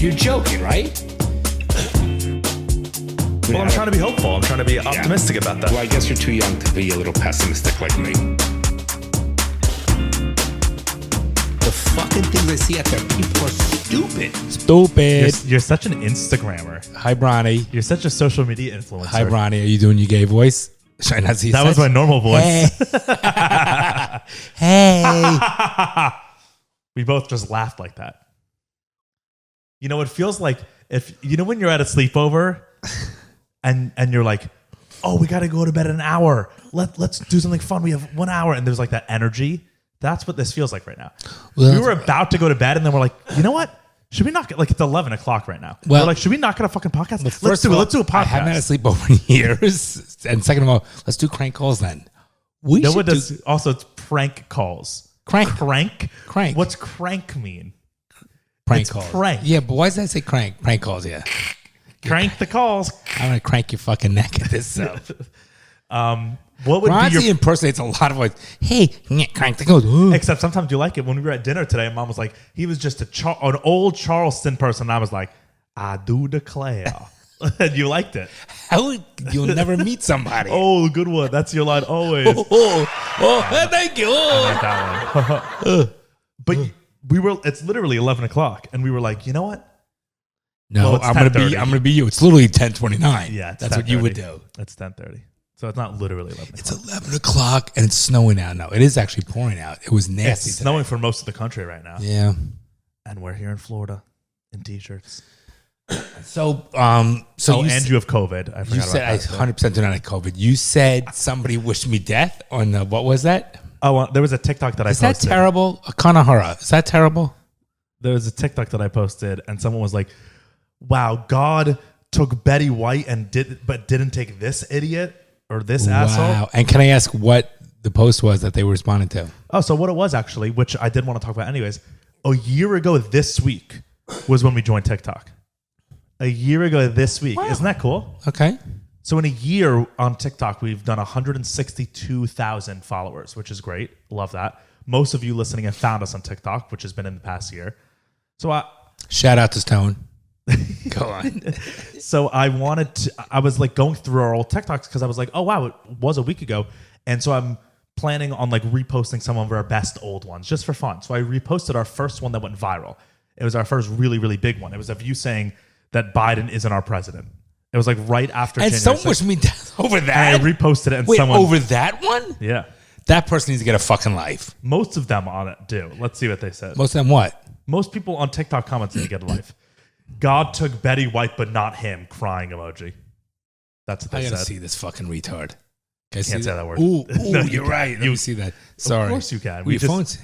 You're joking, right? Well, I'm trying to be hopeful. I'm trying to be optimistic about that. Well, I guess you're too young to be a little pessimistic like me. The fucking things I see out there, people are stupid. Stupid. You're such an Instagrammer. Hi, Bronny. You're such a social media influencer. Hi, Bronny. Are you doing your gay voice? Should I not see That was my normal voice. Hey. We both just laughed like that. You know, it feels like if you know when you're at a sleepover and you're like, oh, we got to go to bed in an hour. Let's do something fun. We have 1 hour, and there's like that energy. That's what this feels like right now. Well, we were about to go to bed, and then we're like, you know what? Should we not get, like, it's 11 o'clock right now. Well, we're like, should we not get a fucking podcast? Let's do a podcast. I haven't had a sleepover in years. And second of all, let's do crank calls then. Also, it's prank calls. Crank. What's crank mean? Prank calls. Prank. Yeah, but why does that say crank? Prank calls, yeah. Crank the calls. I'm going to crank your fucking neck at this. So. What would be your... impersonates a lot of voice. Hey, crank the calls. Except sometimes you like it. When we were at dinner today, Mom was like, he was just an old Charleston person. And I was like, I do declare. And you liked it. You'll never meet somebody. Oh, good one. That's your line always. Thank you. I like that one. But it's literally 11 o'clock. And we were like, you know what? No, I'm gonna be you. It's literally 10:29. Yeah, that's what you would do. It's 10:30. So it's not literally 11 o'clock. It's 11 o'clock and it's snowing out now. It is actually pouring out. It was nasty. It's snowing for most of the country right now. Yeah. And we're here in Florida in t-shirts. So you and you have COVID. I forgot you said I 100% do not have COVID. You said somebody wished me death on what was that? Oh, there was a TikTok that I posted. Is that terrible? Kanahara. Is that terrible? There was a TikTok that I posted and someone was like, wow, God took Betty White but didn't take this idiot or this asshole. Wow. And can I ask what the post was that they were responding to? Oh, so what it was actually, which I did want to talk about anyways, a year ago this week was when we joined TikTok. A year ago this week. Wow. Isn't that cool? Okay. So in a year on TikTok, we've done 162,000 followers, which is great. Love that. Most of you listening have found us on TikTok, which has been in the past year. So shout out to Stone. Go on. So I was like going through our old TikToks because I was like, oh, wow, it was a week ago. And so I'm planning on like reposting some of our best old ones just for fun. So I reposted our first one that went viral. It was our first really, really big one. It was of you saying that Biden isn't our president. It was like right after and January 6th. Someone wished me death over that. And I reposted it. And Wait, over that one? Yeah. That person needs to get a fucking life. Most of them on it do. Let's see what they said. Most of them what? Most people on TikTok comments need to get a life. God took Betty White, but not him. Crying emoji. That's what they said. I gotta see this fucking retard. Can't say that word. Ooh, no, you're right. You see that? Sorry. Of course you can. Your phone's...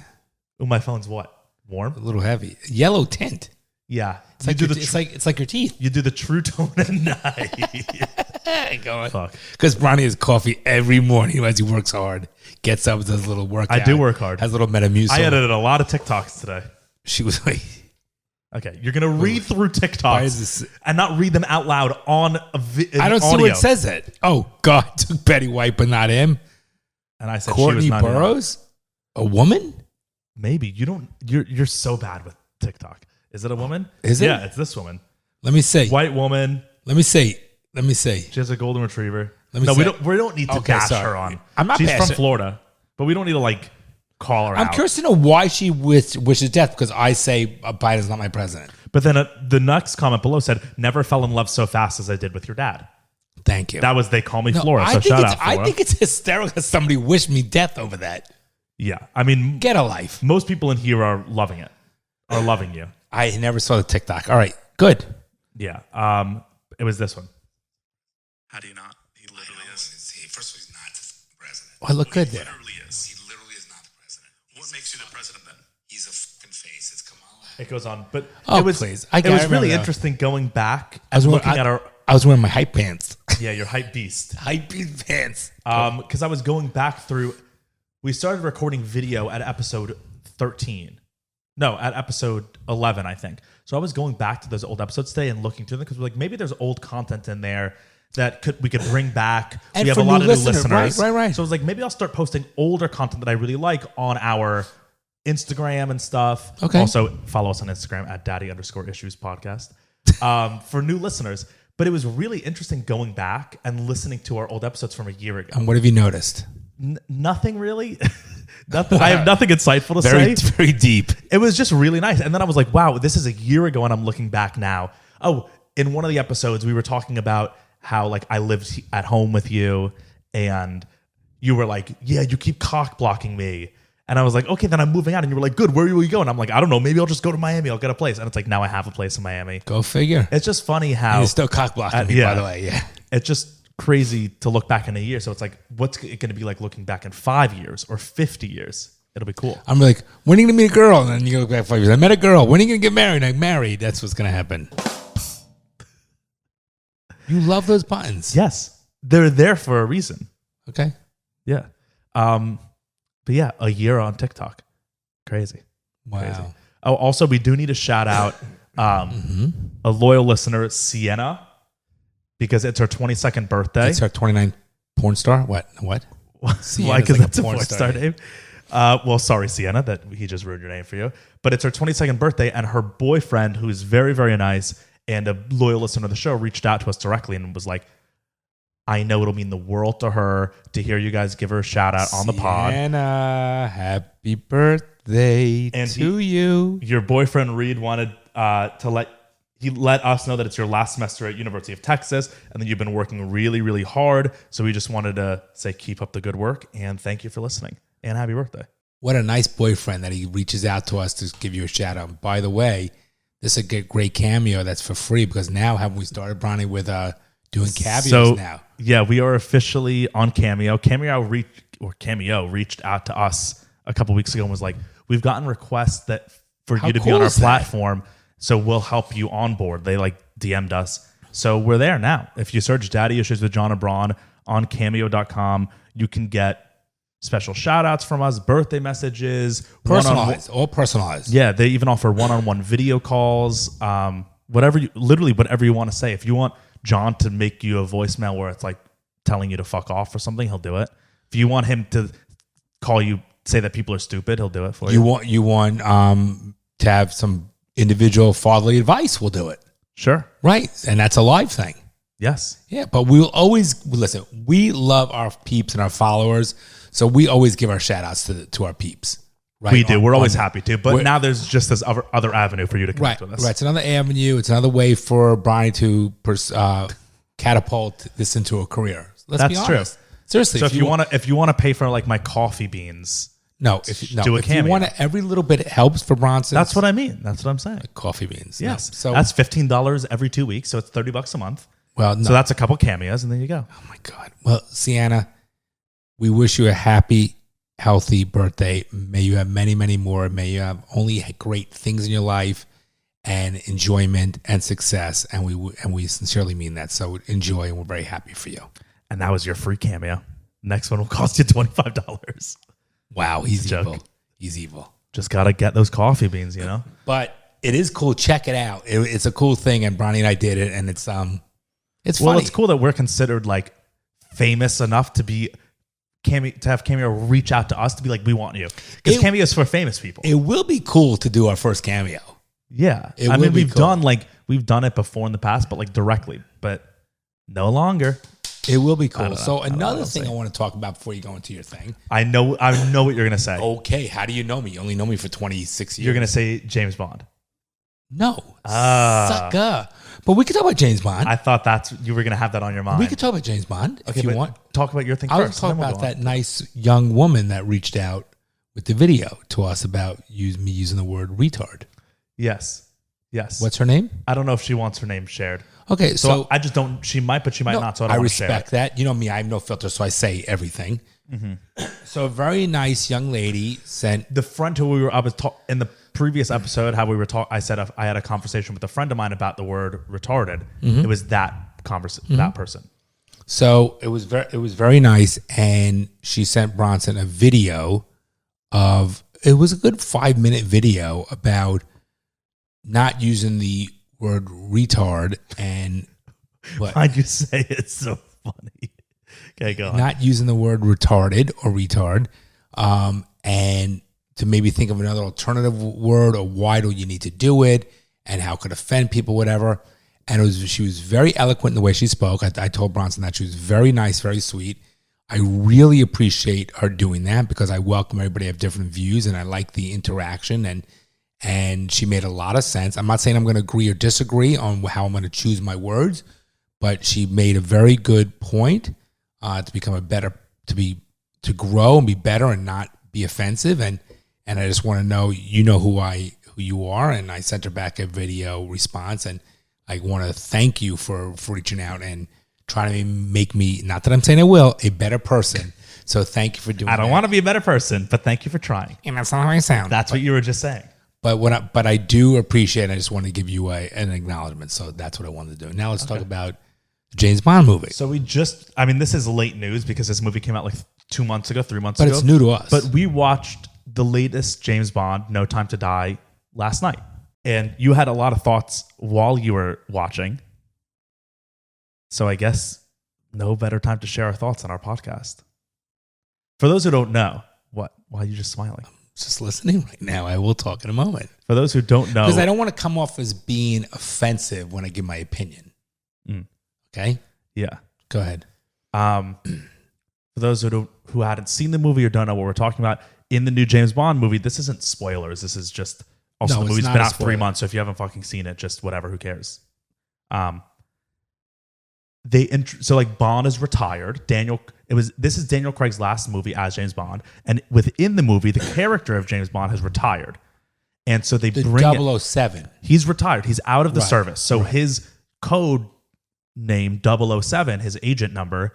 Oh, my phone's what? Warm? A little heavy. Yellow tint. Yeah. It's like your teeth. You do the True Tone at night. Go on. Fuck. Because Bronny has coffee every morning as he works hard. Gets up, does a little workout. I do work hard. Has a little Metamucil. I edited a lot of TikToks today. She was like... Okay, you're going to read through TikToks and not read them out loud on I don't see where it says it. Oh, God took Betty White, but not him. And I said Courtney she was not Burroughs? A woman? Maybe. You're so bad with TikTok. Is it a woman? Is it? Yeah, it's this woman. Let me see. White woman. Let me see. She has a golden retriever. We don't need to bash her on. I'm not She's bashing. from Florida, but we don't need to like call her out. I'm curious to know why she wishes death because I say Biden's not my president. But then the next comment below said, never fell in love so fast as I did with your dad. Thank you. That was They Call Me Flora, so shout out, Flora. I think it's hysterical that somebody wished me death over that. Yeah. I mean... Get a life. Most people in here are loving it. Are loving you. I never saw the TikTok. All right. Good. Yeah. It was this one. How do you not? He literally is. First of all, he's not the president. Oh, I look good there. He literally is. He literally is not the president. What makes you the president then? He's a fucking face. It's Kamala. It goes on. But it was really interesting going back and looking at our... I was wearing my hype pants. Yeah, your hype beast. Hype beast pants. Because I was going back through... We started recording video at episode 13. No, at episode 11, I think. So I was going back to those old episodes today and looking through them because we're like, maybe there's old content in there that we could bring back. And we have a lot of new listeners. Right. So I was like, maybe I'll start posting older content that I really like on our Instagram and stuff. Okay. Also, follow us on Instagram at daddy_issues podcast for new listeners. But it was really interesting going back and listening to our old episodes from a year ago. And what have you noticed? Nothing really. Nothing, I have nothing insightful to Very, say. very deep. It was just really nice. And then I was like, wow, this is a year ago, and I'm looking back now. Oh, in one of the episodes, we were talking about how like I lived at home with you, and you were like, yeah, you keep cock blocking me. And I was like, okay, then I'm moving out. And you were like, good, where will you go? And I'm like, I don't know, maybe I'll just go to Miami. I'll get a place. And it's like, now I have a place in Miami. Go figure. It's just funny how... And you're still cock blocking me, by the way. Yeah. It's just crazy to look back in a year. So it's like, what's it going to be like looking back in 5 years or 50 years? It'll be cool. I'm like, when are you going to meet a girl? And then you look back 5 years. I met a girl. When are you going to get married? I'm married. That's what's going to happen. You love those buttons. Yes. They're there for a reason. Okay. Yeah. But yeah, a year on TikTok. Crazy. Wow. Crazy. Oh, also, we do need to shout out a loyal listener, Sienna, because it's her 22nd birthday. It's our 29 porn star. What? Why? Sienna's Because like that's a porn star name. Well, sorry, Sienna, that he just ruined your name for you. But it's her 22nd birthday, and her boyfriend, who is very, very nice and a loyal listener of the show, reached out to us directly and was like, I know it'll mean the world to her to hear you guys give her a shout out on the pod. Sienna, happy birthday And to you. Your boyfriend Reed wanted to let us know that it's your last semester at University of Texas and that you've been working really, really hard. So we just wanted to say keep up the good work and thank you for listening and happy birthday. What a nice boyfriend that he reaches out to us to give you a shout out. By the way, this is a great Cameo that's for free because now have we started, Bronny, with doing cameos now. Yeah, we are officially on Cameo. Cameo reached out to us a couple weeks ago and was like, we've gotten requests that for How you to be cool on our is that? platform, so we'll help you on board. They like DM'd us. So we're there now. If you search Daddy Issues with Jon and Bron on cameo.com, you can get special shout outs from us, birthday messages, Personalized, all personalized. Yeah, they even offer one-on-one video calls, whatever you want to say. If you want John to make you a voicemail where it's like telling you to fuck off or something, he'll do it. If you want him to call you, say that people are stupid, he'll do it for you. You want to have some individual fatherly advice, we'll do it. Sure. Right. And that's a live thing. Yes. Yeah, but we'll always listen. We love our peeps and our followers, so we always give our shout outs to our peeps. Right? We do. We're always happy to. But we're- now there's just this other avenue for you to connect with us. Right. It's another avenue. It's another way for Brian to catapult this into a career. Let's be That's true. honest. Seriously. So if you want to pay for like my coffee beans, if do a you Cameo. want to, every little bit helps for Bronson. that's what I mean. That's what I'm saying. Coffee beans. Yes. No. So that's $15 every 2 weeks. So it's $30 a month. well, no. So that's a couple cameos, and there you go. Oh my God. Well, Sienna, we wish you a happy, healthy birthday. May you have many, many more. May you have only great things in your life and enjoyment and success. And we sincerely mean that. So enjoy, and we're very happy for you. And that was your free cameo. Next one will cost you $25. Wow, he's It's a evil. joke. He's evil. Just got to get those coffee beans, you know? But it is cool. Check it out. It's a cool thing, and Bronny and I did it, and it's funny. Well, it's cool that we're considered like famous enough to be to have Cameo reach out to us to be like, we want you. Because It- Cameo is for famous people. It will be cool to do our first Cameo. Yeah. It I will mean, be we've cool. done it before in the past, but like directly, but no longer. It will be I cool. don't know. So I don't know. another We'll thing see. I want to talk about before you go into your thing. I know what you're going to say. Okay, how do you know me? You only know me for 26 years. You're going to say James Bond. No. Ah. Sucker. But we could talk about James Bond. I thought you were going to have that on your mind. We could talk about James Bond if you but want. Talk about your thing I'll first. talk and then we'll about go on. that nice young woman that reached out with the video to us about me using the word retard. Yes. What's her name? I don't know if she wants her name shared. Okay, So, I just don't. She might, but she might not. So I don't want to share respect it. that. You know me, I have no filter, so I say everything. Mm-hmm. So a very nice young lady sent. The friend who I was in the previous episode, how we were talking. I said I had a conversation with a friend of mine about the word retarded. Mm-hmm. It was that that person. So it was very nice, and she sent Bronson a video of. It was a good 5-minute video about not using the word retard and what. Why'd you say it's so funny? Okay, go on. Not using the word retarded or retard, and maybe think of another alternative word, or why do you need to do it, and how could offend people, whatever. And she was very eloquent in the way she spoke. I told Bronson that she was very nice, very sweet. I really appreciate her doing that because I welcome everybody to have different views, and I like the interaction, and she made a lot of sense. I'm not saying I'm going to agree or disagree on how I'm going to choose my words, but she made a very good point to become a better, to grow and be better and not be offensive. And I just want to know, who you are. And I sent her back a video response, and I want to thank you for reaching out and trying to make me, not that I'm saying I will, a better person. So thank you for doing that. I don't want to be a better person, but thank you for trying. And that's not how I sound. That's what you were just saying. But I do appreciate it. I just want to give you an acknowledgement. So that's what I wanted to do. Now let's talk about the James Bond movie. So this is late news because this movie came out like 2 months ago, 3 months But ago. it's new to us. But we watched the latest James Bond, No Time to Die, last night. And you had a lot of thoughts while you were watching. So I guess no better time to share our thoughts on our podcast. For those who don't know, why are you just smiling? Just listening right now. I will talk in a moment. For those who don't know. Because I don't want to come off as being offensive when I give my opinion. Okay? Yeah. Go ahead. For those who hadn't seen the movie or don't know what we're talking about, in the new James Bond movie, this isn't spoilers. This is just... Also, No, the it's movie's not been a out 3 spoiler. months, so if you haven't fucking seen it, just whatever, who cares? Bond is retired. This is Daniel Craig's last movie as James Bond, and within the movie, the character of James Bond has retired, and so they bring 007. He's retired. He's out of the Right. service, so his code name 007, his agent number,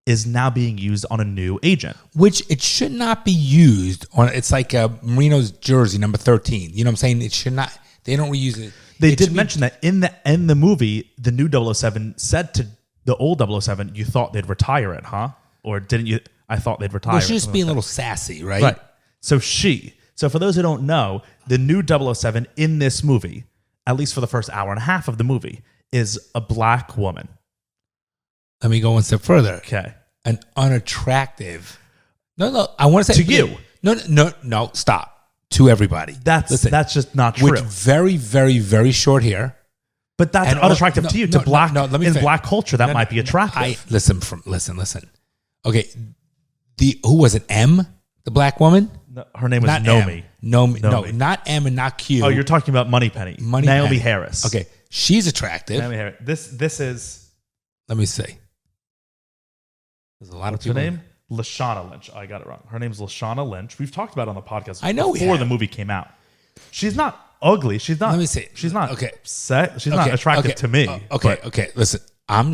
is now being used on a new agent. Which it should not be used on. It's like Marino's jersey, number 13. You know what I'm saying? It should not. They don't reuse it. They It did should be- mention that in the movie, the new 007 said to the old 007, you thought they'd retire it, huh? Or didn't you? I thought they'd retire Well, it. she's just something being a like little sassy, right? that. Right. So for those who don't know, the new 007 in this movie, at least for the first hour and a half of the movie, is a black woman. Let me go one step further. Okay. An unattractive. No. I want to say To you. No. Stop. To everybody. That's just not true. With very, very, very short hair. But that's And unattractive no, to you. no, To black no, let me in finish. black culture, that might be attractive. Listen. Okay. Who was it? M? The black woman? No, her name was Not Nomi. M. No, Nomi. not M and not Q. Oh, you're talking about Moneypenny. Naomi Penny. Harris. Okay. She's attractive. Naomi Harris. This is Let me see. There's a lot of what's her people. name? Lashana Lynch. I got it wrong. Her name's Lashana Lynch. We've talked about it on the podcast I know we before have. the movie came out. She's not ugly. She's not. Let me see. She's not. Okay. She's not attractive to me. Okay. Listen, I'm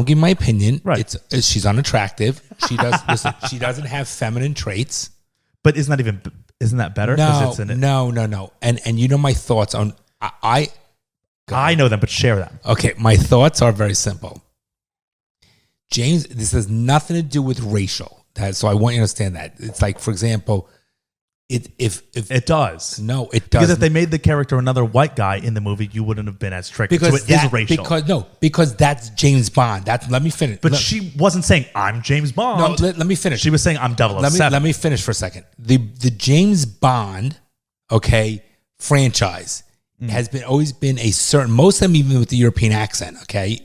giving my opinion. Right. She's unattractive. She does. Listen, she doesn't have feminine traits. But isn't that better? No. And you know my thoughts on I know them, but share them. Okay, my thoughts are very simple. James, this has nothing to do with racial. So I want you to understand that. It's like, for example, if It does. no, it Because doesn't. if they made the character another white guy in the movie, you wouldn't have been as triggered. So it is racial. Because that's James Bond. Let me finish. But she wasn't saying, I'm James Bond. No, let me finish. She was saying, I'm 007. Let me finish for a second. The James Bond, franchise has always been a certain, most of them even with the European accent,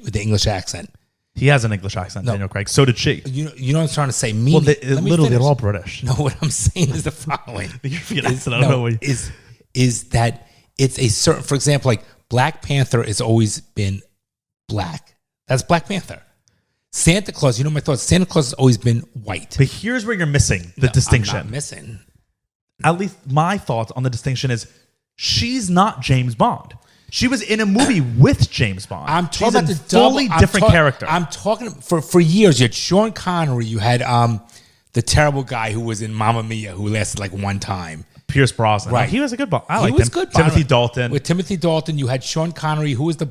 with the English accent. He has an English accent, Daniel Craig. So did she. You know what I'm trying to say? Well, Let me literally, finish. they're all British. No, what I'm saying is the following. The European accent, I don't know what is that it's a certain, for example, like Black Panther has always been black. That's Black Panther. Santa Claus, you know my thoughts. Santa Claus has always been white. But here's where you're missing the distinction. I'm not missing. At least my thoughts on the distinction is she's not James Bond. She was in a movie with James Bond. I'm talking She's about a the fully different character. I'm talking for years. You had Sean Connery. You had the terrible guy who was in Mamma Mia, who lasted like one time. Pierce Brosnan. Right. He was a good Bond. I He liked was him. good. Timothy Bond. Dalton. With Timothy Dalton, you had Sean Connery, who was the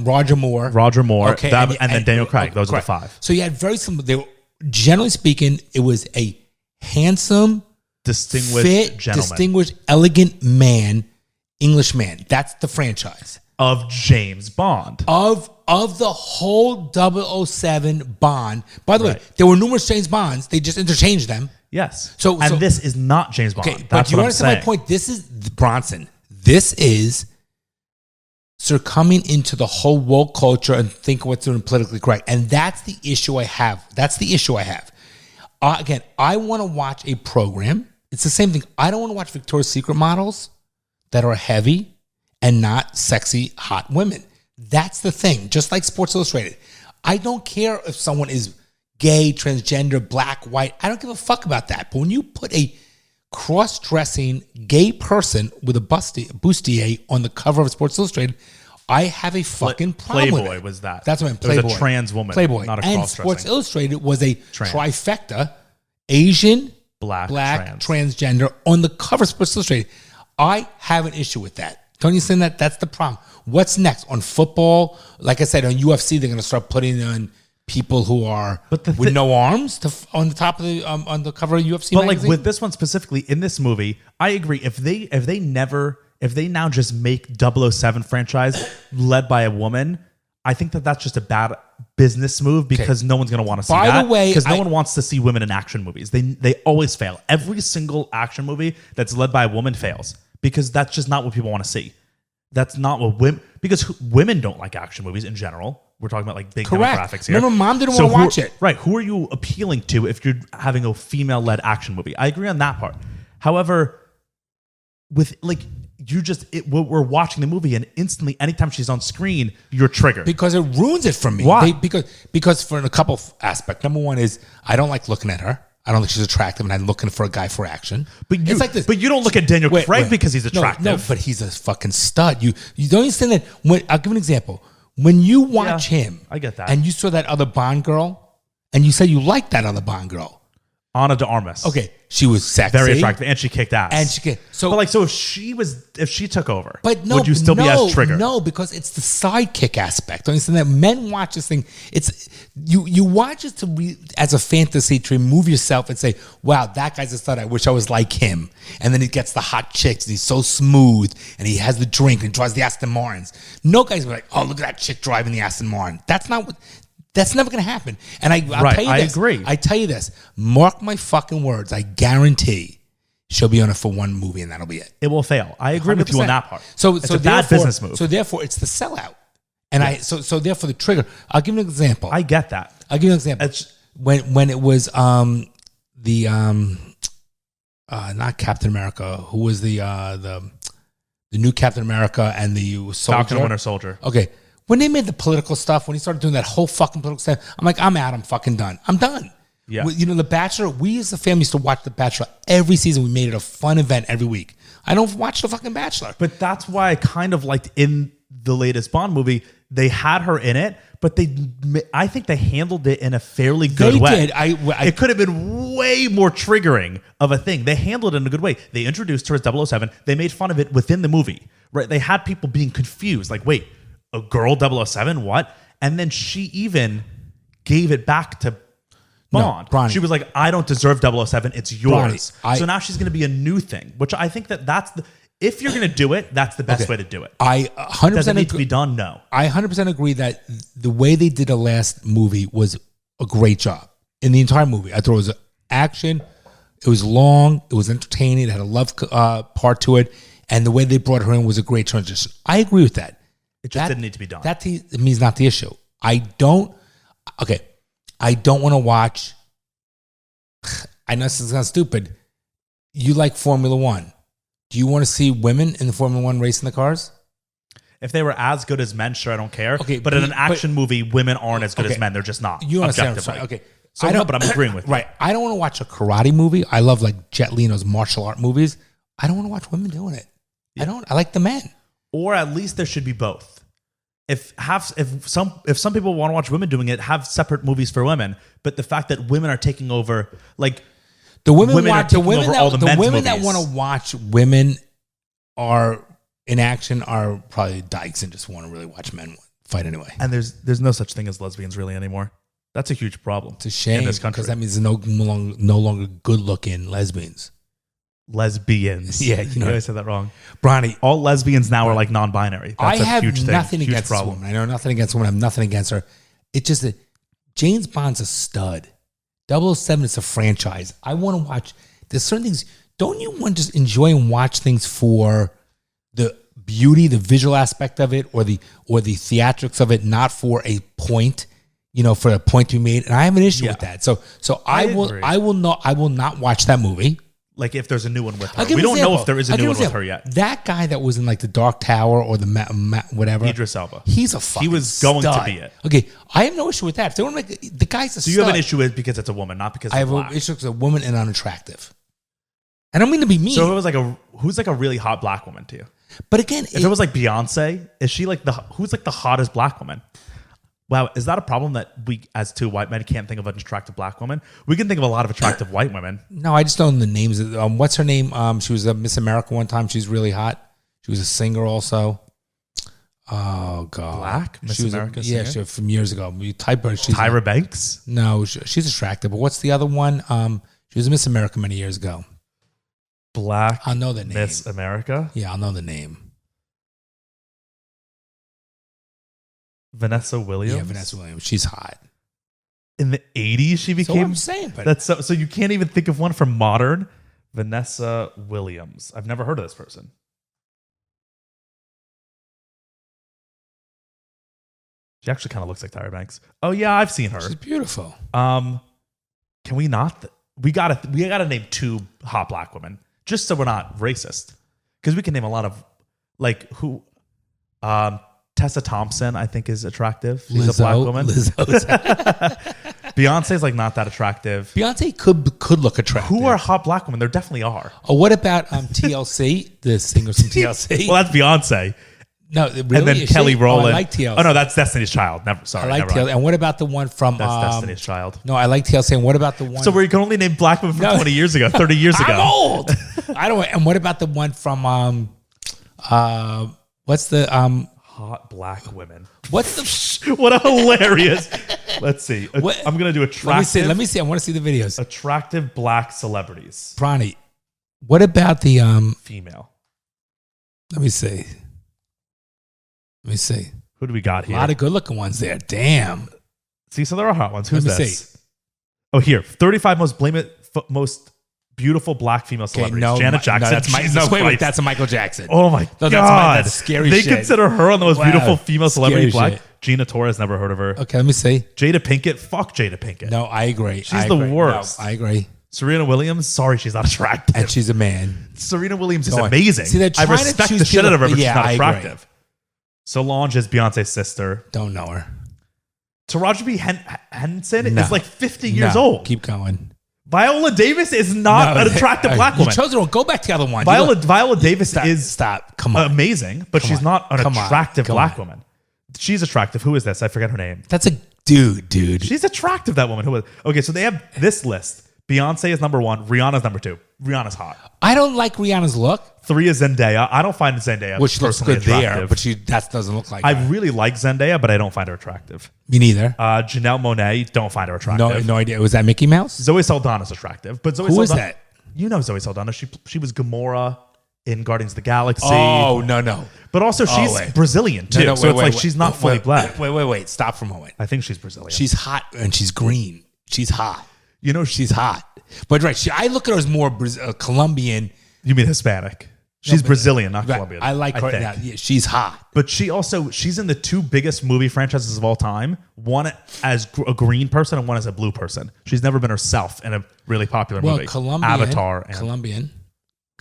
Roger Moore. Roger Moore. Okay, and then Daniel Craig. Those are the correct. five. So you had very similar. They were, generally speaking, it was a handsome, Distinguished fit, gentleman. distinguished, elegant man, English man. That's the franchise. Of James Bond. Of the whole 007 Bond. By the way, Right. there were numerous James Bonds. They just interchanged them. Yes. So this is not James Bond. Okay, That's but you what I'm understand saying. my point? This is Bronson. This is succumbing into the whole woke culture and think what's doing politically correct. And that's the issue I have. Again, I want to watch a program. It's the same thing. I don't want to watch Victoria's Secret models that are heavy and not sexy, hot women. That's the thing. Just like Sports Illustrated. I don't care if someone is gay, transgender, black, white. I don't give a fuck about that. But when you put a cross-dressing gay person with a bustier on the cover of Sports Illustrated, I have a fucking problem with Playboy it. was that. That's what I'm It was Playboy. a trans woman, Playboy. not a And cross-dressing. Sports Illustrated was a Trans. trifecta, Asian, Black, transgender on the cover of Sports Illustrated. I have an issue with that. Don't you think that that's the problem? What's next? On football, like I said, on UFC, they're going to start putting on people who are with no arms on the top of the on the cover of UFC But magazine? like with this one specifically, in this movie, I agree. If they now just make 007 franchise led by a woman, I think that's just a bad business move because no one's going to want to see By that. the way, because no one wants to see women in action movies. They always fail. Every single action movie that's led by a woman fails because that's just not what people want to see. That's not what women, because women don't like action movies in general. We're talking about like big demographics here. Remember, Mom didn't want to watch it. Right. Who are you appealing to if you're having a female-led action movie? I agree on that part. However, with like we're watching the movie and instantly, anytime she's on screen, you're triggered. Because it ruins it for me. Why? Because for a couple of aspects. Number one is I don't like looking at her. I don't think she's attractive, and I'm looking for a guy for action. But you, it's like this. But you don't look at Daniel Craig because he's attractive. No, but he's a fucking stud. You don't understand that. I'll give an example. When you watch him, I get that. and you saw that other Bond girl, and you said you liked that other Bond girl. Ana de Armas. Okay, she was sexy, very attractive, and she kicked ass. and she could. But like, so if she took over, But no, would you still be as triggered? No, because it's the sidekick aspect. Don't you understand that? Men watch this thing. It's you watch it as a fantasy to remove yourself and say, "Wow, that guy's a stud. I wish I was like him." And then he gets the hot chicks. And he's so smooth, and he has the drink and drives the Aston Martins. No guy's gonna be like, "Oh, look at that chick driving the Aston Martin." That's not what. That's never going to happen. And I'll tell you I this. agree. I tell you this. Mark my fucking words. I guarantee she'll be on it for one movie, and that'll be it. It will fail. I agree with you on that part. So it's a bad business move. So therefore, it's the sellout. And so therefore, the trigger. I'll give you an example. I get that. I'll give you an example. When it was not Captain America. Who was the new Captain America and the soldier? Falcon and Winter Soldier. Okay. When they made the political stuff, when he started doing that whole fucking political stuff, I'm like, I'm out. I'm fucking done. I'm done. Yeah. You know, The Bachelor, we as a family used to watch The Bachelor every season. We made it a fun event every week. I don't watch The fucking Bachelor. But that's why I kind of liked in the latest Bond movie, they had her in it, but I think they handled it in a fairly good way. They did. It could have been way more triggering of a thing. They handled it in a good way. They introduced her as 007. They made fun of it within the movie. Right? They had people being confused. Like, wait, a girl 007? What? And then she even gave it back to Bond. No, Bronny. She was like, I don't deserve 007. It's yours. Bronny, so now she's going to be a new thing, which I think that's the... If you're going to do it, that's the best way to do it. I 100% Does it need to be done? No. I 100% agree that the way they did the last movie was a great job. In the entire movie, I thought it was action. It was long. It was entertaining. It had a love part to it. And the way they brought her in was a great transition. I agree with that. It just didn't need to be done. That means not the issue. I don't want to watch. I know this is kind of stupid. You like Formula One. Do you want to see women in the Formula One racing the cars? If they were as good as men, sure, I don't care. Okay, but in an action movie, women aren't as good as men. They're just not. You understand what I'm objectively. saying? Okay. So I know, but I'm agreeing with you. Right. I don't want to watch a karate movie. I love like Jet Li and those martial art movies. I don't want to watch women doing it. Yeah. I like the men. Or at least there should be both. If some people want to watch women doing it, have separate movies for women. But the fact that women are taking over, like the women that want to watch women are in action are probably dykes and just want to really watch men fight anyway. And there's no such thing as lesbians really anymore. That's a huge problem. It's a shame in this country because that means there's no longer good looking lesbians. Lesbians. Yeah, you know I said that wrong. Bronny, all lesbians now are like non-binary. That's I have huge thing. nothing huge against problem. this woman. I know nothing against women. I have nothing against her. It's just that James Bond's a stud. 007 is a franchise. I want to watch. There's certain things. Don't you want to just enjoy and watch things for the beauty, the visual aspect of it, or the theatrics of it, not for a point, for a point to be made? And I have an issue with that. So I will not watch that movie. Like if there's a new one with her. We don't know if there is a new one with her yet. That guy that was in like the Dark Tower or the whatever. Idris Elba. He's a fucking He was going stud. to be it. Okay, I have no issue with that. If they want to make the guy's a So stud. you have an issue with it because it's a woman, not because I it's have black. an issue with a woman and unattractive. I don't mean to be mean. So if it was who's like a really hot black woman to you? But again, If it was like Beyonce, is she like who's like the hottest black woman? Wow, is that a problem that we as two white men can't think of an attractive black woman? We can think of a lot of attractive white women. no, I just don't know the names. What's her name? She was a Miss America one time. She's really hot. She was a singer also. Oh God, Black Miss She was America yeah, singer? from years ago. You type her. She's Tyra Banks? No, she's attractive. But what's the other one? She was a Miss America many years ago. Black I'll know the name. Miss America? Yeah, I'll know the name. Vanessa Williams? Yeah, Vanessa Williams. She's hot. In the 80s she So what became I'm saying, but that's so you can't even think of one from modern. Vanessa Williams. I've never heard of this person. She actually kind of looks like Tyra Banks. Oh yeah, I've seen her. she's beautiful. Can we not? We gotta name two hot black women just so we're not racist, because we can name a lot of like who. Tessa Thompson, I think, is attractive. She's a black woman. Beyonce's like not that attractive. Beyonce could look attractive. Who are hot black women? There definitely are. Oh, what about TLC? The singers from TLC. Well, that's Beyonce. No, really? And then Is Kelly she? Rowland. Oh, I like TLC. Oh no, that's Destiny's Child. Never. Sorry, I like never TLC. mind. And what about the one from? That's Destiny's Child. No, I like TLC. And what about the one? So where you can only name black women from No. 20 years ago, 30 years ago. I'm old. I don't. And what about the one from? What's the Hot black women. What's the? What a hilarious. Let's see. What? I'm gonna do attractive. Let me see. I want to see the videos. Attractive black celebrities. Bronny, what about the Female. Let me see. Who do we got A here? lot of good looking ones there. Damn. See, so there are hot ones. Who's Let me this? see. Oh, here. 35 most beautiful black female celebrities. no, Janet Jackson. No, that's Jesus wait, Christ. that's a Michael Jackson. Oh my No, God. that's scary They shit. consider her on the most Wow. beautiful female celebrity Scary black. shit. Gina Torres, never heard of her. Okay, let me see. Jada Pinkett. Fuck Jada Pinkett. No, I agree. She's I the agree. worst. No, I agree. Serena Williams. Sorry, she's not attractive. And she's a man. Serena Williams is Go on. amazing. See, they're I trying to respect choose the shit out of her, but people- she's not Yeah, I agree. attractive. Solange is Beyonce's sister. Don't know her. Taraji P. Henson No. is like 50 years No, old. Keep going. Viola Davis is not an attractive black woman. You chose the one. Go back to the other one. Viola Davis Stop. is Stop. Come on. amazing, but Come she's on. not an Come on. attractive Come black on. woman. She's attractive. Who is this? I forget her name. That's a dude. She's attractive, that woman. Who is? Okay, so they have this list. Beyonce is number 1. Rihanna's number 2. Rihanna's hot. I don't like Rihanna's look. 3 is Zendaya. I don't find Zendaya Well, she looks personally good there, attractive. but that doesn't look like I her. really like Zendaya, but I don't find her attractive. Me neither. Janelle Monáe, don't find her attractive. No idea. Was that Mickey Mouse? Zoe Saldana's attractive, but Zoe Who is Saldana, that? You know Zoe Saldana. She was Gamora in Guardians of the Galaxy. Oh, no. But also she's wait. Brazilian too, No, so it's like wait, she's not fully black. Wait. Stop for a moment. I think she's Brazilian. She's hot and she's green. She's hot. you know, She's hot. But right, I look at her as more Colombian. you mean Hispanic? She's but- Brazilian, not Right, Colombian. I like her. think. Now. Yeah, she's hot. But she's in the 2 biggest movie franchises of all time. One as a green person and one as a blue person. She's never been herself in a really popular Well, movie. Colombian. Avatar. And, Colombian.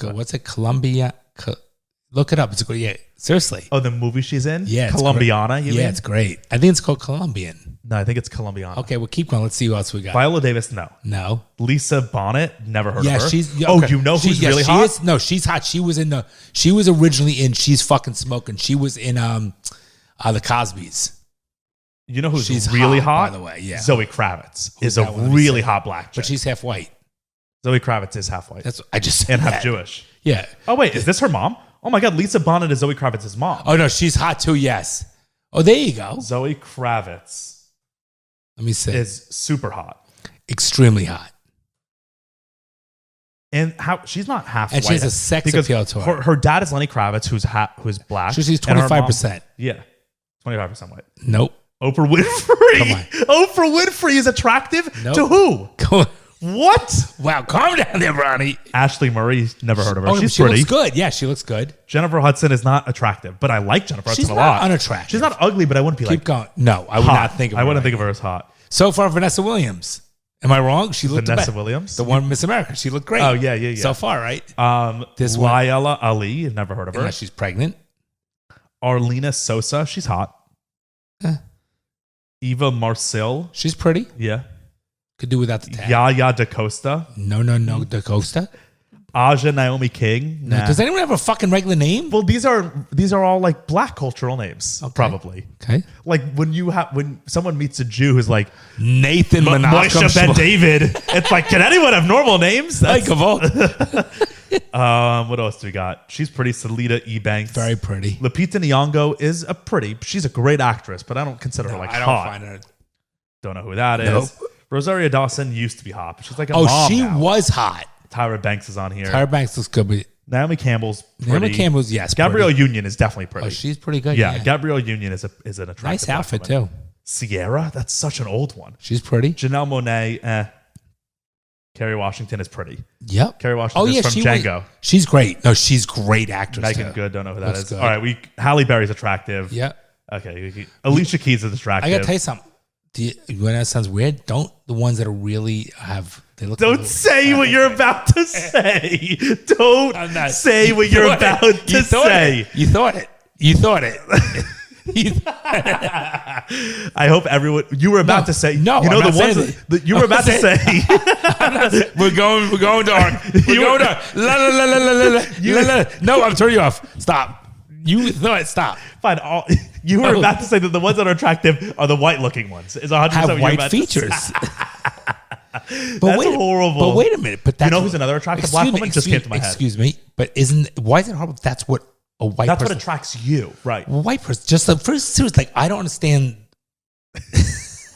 What's it? Colombia. Look it up. It's yeah. Seriously. oh, the movie she's in? Yeah. it's Colombiana, great. you Yeah, mean? it's great. I think it's called Colombian. No, I think it's Colombiana. Okay, well, keep going. Let's see who else we got. Viola Davis, no. No. Lisa Bonet, never heard Yeah, of her. she's. Yeah, Oh, okay. you know who's really she hot? Is, no, she's hot. She was originally in She's Fucking Smoking. She was in the Cosbys. You know who's She's really hot, hot? by the way, yeah. Zoe Kravitz Who's is a that one? Let me really see. hot black chick. But she's half white. Zoe Kravitz is half white That's I just said and half that. Jewish. Yeah. Oh, wait, is this her mom? Oh my God, Lisa Bonet is Zoe Kravitz's mom. Oh no, she's hot too. Yes. Oh, there you go. Zoe Kravitz Let me see. is super hot. Extremely hot. And how she's not half And white. she has a sex because appeal to her. Her dad is Lenny Kravitz, who's black. So she's and her mom- 25%. Yeah, 25% white. Nope. Oprah Winfrey. Come on. Oprah Winfrey is attractive Nope. to who? What? Wow, calm down there, Ronnie. Ashley Murray. Never heard of her. Oh, She's she pretty. looks good. Yeah, she looks good. Jennifer Hudson is not attractive, but I like Jennifer Hudson She's a not lot. unattractive. She's not ugly, but I wouldn't be Keep like going. No, I would hot. not think of her. I wouldn't right think of her as hot. So far, Vanessa Williams. Am I wrong? She looked Vanessa the best. Williams? The one Miss America. She looked great. Oh, yeah. So far, right? This one- Layla Ali. I've never heard of her. Unless she's pregnant. Arlena Sosa. She's hot. Eh. Eva Marcil. She's pretty. Yeah. Could do without the tag. Yaya DaCosta. No, Da Costa. Aja Naomi King. No. Nah. Does anyone have a fucking regular name? Well, these are all like black cultural names, probably. Okay. Like when someone meets a Jew who's like Nathan Menachem Moshe Ben David, it's like, can anyone have normal names? That's, what else do we got? She's pretty. Salida Ebanks. Very pretty. Lupita Nyong'o is she's a great actress, but I don't consider her like I don't hot. find her. Don't know who that is. Nope. Rosario Dawson used to be hot, but she's like a Oh, mom she now. was hot. Tyra Banks is on here. Tyra Banks looks good, but Naomi Campbell's pretty. Naomi Campbell's, yes. Gabrielle pretty. Union is definitely pretty. Oh, she's pretty good. yeah, Yeah. Gabrielle Union is an attractive Nice black outfit, woman. too. Sierra, that's such an old one. She's pretty. Janelle Monáe, Kerry Washington is pretty. Yep. Kerry Washington is from Django. She's great. No, she's great actress. Megan too. Good, don't know who that Looks is. good. All right, Halle Berry's attractive. Yeah. Okay, Alicia Keys is attractive. I gotta tell you something. You know that sounds weird? Don't the ones that are really have they look Don't say what you're about to say. Don't say what you're about to say. You thought it. You thought it. I hope everyone. You were about to say. No, you know I'm the not ones that you were about to say. We're going dark. We're going dark. La la la la la la la la. No, I'm turning you off. Stop. You thought stop. Fine. You were about to say that the ones that are attractive are the white-looking ones. Is 100% Have what you're white about features. to say. But That's horrible. But wait a minute. But that's You know who's another attractive black woman? Just came to my head. Excuse me. But why is it horrible? That's what a white That's person. what attracts you, right? A white person. Just the first serious. Like I don't understand.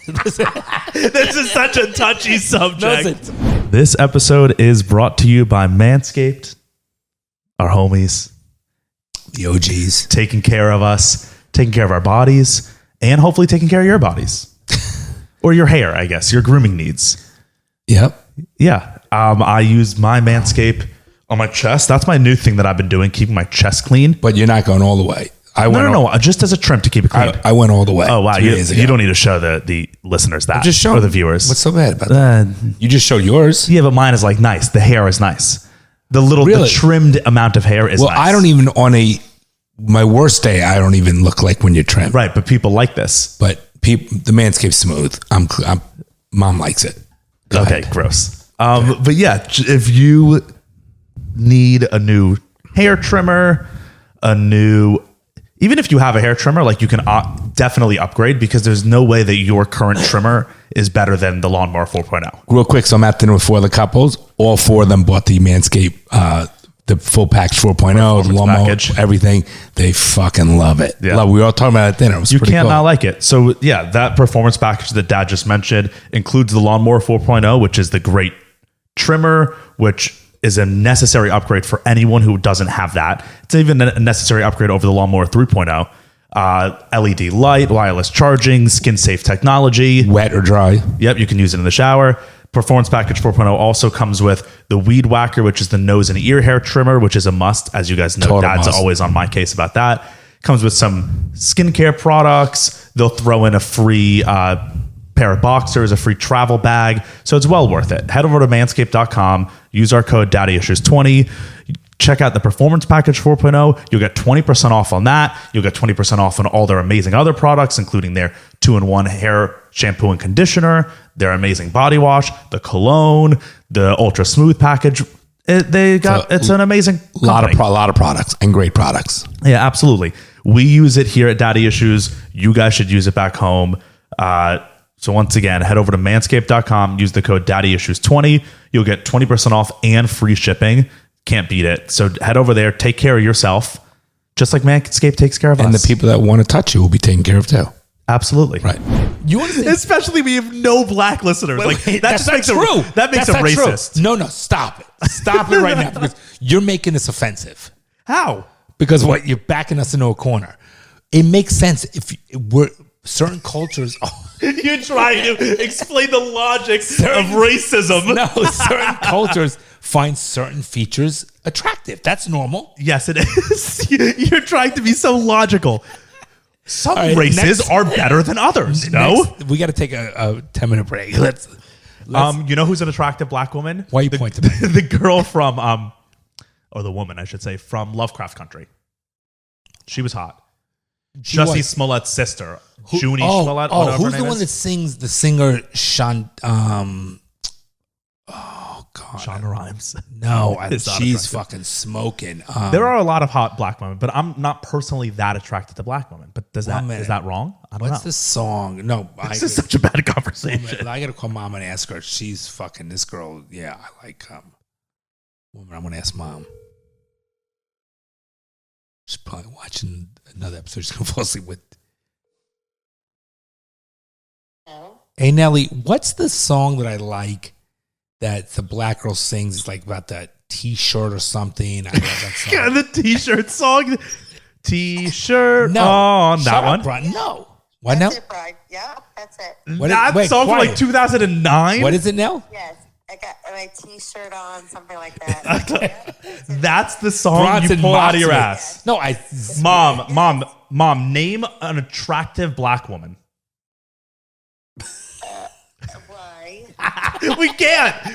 This is such a touchy subject. No, This episode is brought to you by Manscaped, our homies, the OGs. taking care of us, taking care of our bodies, and hopefully taking care of your bodies. Or your hair, I guess, your grooming needs. Yep. Yeah. I use my Manscaped on my chest. That's my new thing that I've been doing, keeping my chest clean. But you're not going all the way. No, just as a trim to keep it clean. I went all the way. Oh, wow. 3 days ago. You don't need to show the listeners that. Just show or the viewers. What's so bad about that? You just showed yours. Yeah, but mine is like nice. The hair is nice. The trimmed amount of hair is Well, nice. I don't even my worst day. I don't even look like when you're trimmed. Right, but people like this. But the Manscaped smooth. Mom likes it. Go Okay, ahead. gross. But yeah, if you need a new hair trimmer, even if you have a hair trimmer, like you can definitely upgrade because there's no way that your current trimmer is better than the Lawnmower 4.0. Real quick, so I'm at dinner with 4 of the couples. All 4 of them bought the Manscaped, the full package 4.0, the lawnmower, package. everything. They fucking love it. Yeah. We were all talking about it at dinner. It was You pretty can't cool. not like it. So yeah, that performance package that Dad just mentioned includes the Lawnmower 4.0, which is the great trimmer, which is a necessary upgrade for anyone who doesn't have that. It's even a necessary upgrade over the Lawnmower 3.0. LED light, wireless charging, skin safe technology. Wet or dry. Yep, you can use it in the shower. Performance Package 4.0 also comes with the Weed Whacker, which is the nose and ear hair trimmer, which is a must. As you guys know, Total Dad's must. always on my case about that. Comes with some skincare products. They'll throw in a free pair of boxers, a free travel bag. So it's well worth it. Head over to manscaped.com. Use our code DaddyIssues20. Check out the Performance Package 4.0. You'll get 20% off on that. You'll get 20% off on all their amazing other products, including their 2-in-1 hair shampoo and conditioner, their amazing body wash, the cologne, the Ultra Smooth package. It's an amazing company. lot of products and great products. Yeah, absolutely. We use it here at Daddy Issues. You guys should use it back home. So once again, head over to manscaped.com. Use the code DaddyIssues20. You'll get 20% off and free shipping. Can't beat it. So head over there. Take care of yourself. Just like Manscaped takes care of us. And the people that want to touch you will be taken care of too. Absolutely. Right. You understand? Especially we have no black listeners. That that's just makes not true. That makes That's it not true. racist. No, stop it. Stop it right now because you're making this offensive. How? Because you're backing us into a corner. It makes sense if certain cultures. You're trying to explain the logic of racism. No, certain cultures find certain features attractive. That's normal. Yes, it is. You're trying to be so logical. Some right, races are better than others. No, Next, we got to take a 10-minute break. Let's you know who's an attractive black woman? Why you point to me? The girl from or the woman, I should say, from Lovecraft Country. She was hot. Jussie was. Smollett's sister, Junie Smollett. Oh, whatever her who's name the one is. that sings? The singer Sean. Oh God, Sean Rhimes? no, It's not she's attractive. fucking smoking. There are a lot of hot black women, but I'm not personally that attracted to black women. But is minute. that wrong? I don't What's know. the song? No, This is such a bad conversation. I gotta call mom and ask her. She's fucking this girl. Yeah, I like woman. I'm gonna ask mom. She's probably watching another episode. She's gonna fall asleep with. No. Hey Nelly, what's the song that I like that the black girl sings? It's like about that T-shirt or something. I love that song. Yeah, the T-shirt song. T-shirt No, on shut that up, one. Bron. No, what now? That's it, Bride. Yeah, that's it. What That wait, song from quiet. like 2009. What is it now? Yes. I got my T-shirt on, something like that. Yeah, that's it. That's the song Bronson you pull out of your mocks me. ass. No, Mom, name an attractive black woman. Why?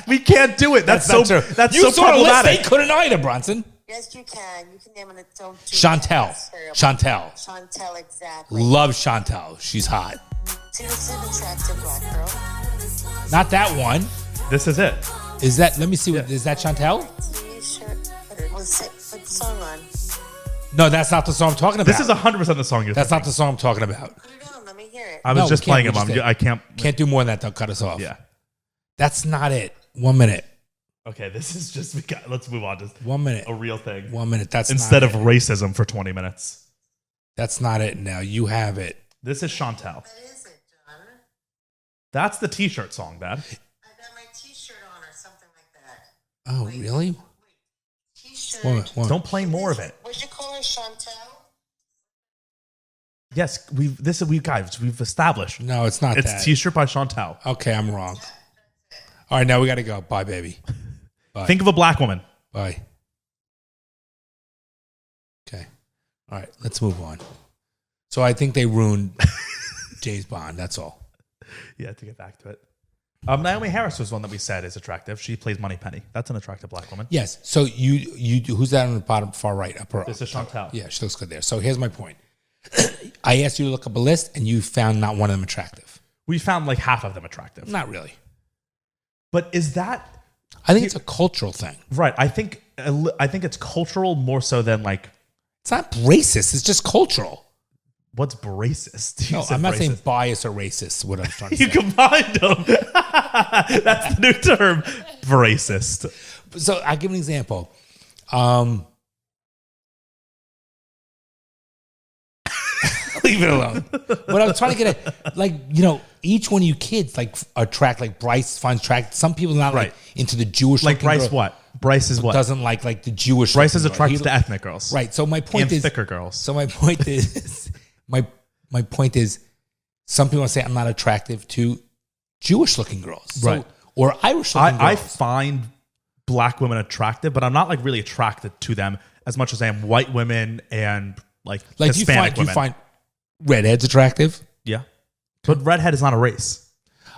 We can't do it. That's so not true. that's You so saw the list. They problematic. couldn't either, Bronson. Yes, you can. You can name it. Don't do Chantel. that. That's terrible. Chantel. Chantel, exactly. Love Chantel. She's hot. She's an attractive black girl. Not that one. This is it. Is that? Let me see. Is that Chantel? T-shirt. Put the song on. No, that's not the song I'm talking about. This is 100% the song you're That's thinking. not the song I'm talking about. Put it on. Let me hear it. I was No, we just can't. playing We it, just Mom. did. I can't. Can't do more than that. They'll cut us off. Yeah. That's not it. 1 minute. Okay, this is just. Let's move on to 1 minute. a real thing. 1 minute. That's Instead not of it. racism for 20 minutes. That's not it. Now you have it. This is Chantel. What is it, John? That's the T-shirt song, Dad. I got my T-shirt on or something like that. Oh, really? T-shirt. 1 minute. Don't play more of it. Would you call her Chantel? Yes, we've established. No, it's not It's that. T-shirt by Chantel. Okay, I'm wrong. All right, now we got to go. Bye, baby. Bye. Think of a black woman. Bye. Okay. All right, let's move on. So I think they ruined James Bond. That's all. Yeah, to get back to it. Naomi Harris was one that we said is attractive. She plays Moneypenny. That's an attractive black woman. Yes. So you who's that on the bottom far right? Upper. This is Chantel. Yeah, she looks good there. So here's my point. I asked you to look up a list, and you found not one of them attractive. We found like half of them attractive. Not really. But is that I think it's a cultural thing. right? I think it's cultural more so than like It's not racist. It's just cultural. what's racist. You No, said I'm not saying racist. bias or racist. What I'm trying to You say. combined them. That's the new term, racist. So I'll give an example. Leave it alone. What I was trying to get at, like, each one of you kids like attract, like Bryce finds attract. Some people not like Right. into the Jewish. Like looking Bryce, girl, what? Bryce is what? doesn't like the Jewish. Bryce is looking girl. attracted to ethnic girls, Right. So my point and is thicker girls. So my point is my point is some people say I'm not attractive to Jewish looking girls, Right. Or Irish looking girls. I find black women attractive, but I'm not like really attracted to them as much as I am white women and like Hispanic you women. find redheads attractive. Yeah, but redhead is not a race.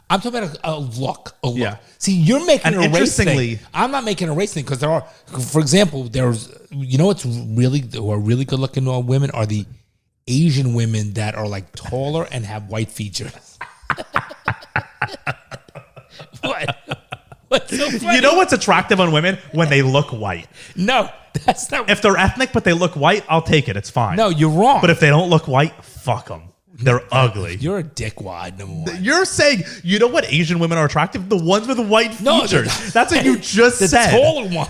I'm talking about a look. A look. Yeah. See, you're making And a race interestingly- thing. I'm not making a race thing because there are, for example, there's, what's really, who are really good looking women are the Asian women that are like taller and have white features. What? What's so funny? You know what's attractive on women when they look white? No, that's not. If they're ethnic but they look white, I'll take it. It's fine. No, you're wrong. But if they don't look white, fuck them. They're ugly. You're a dickwad, number one. You're saying, you know what Asian women are attractive? The ones with white No, features. That's what you just The said. taller one.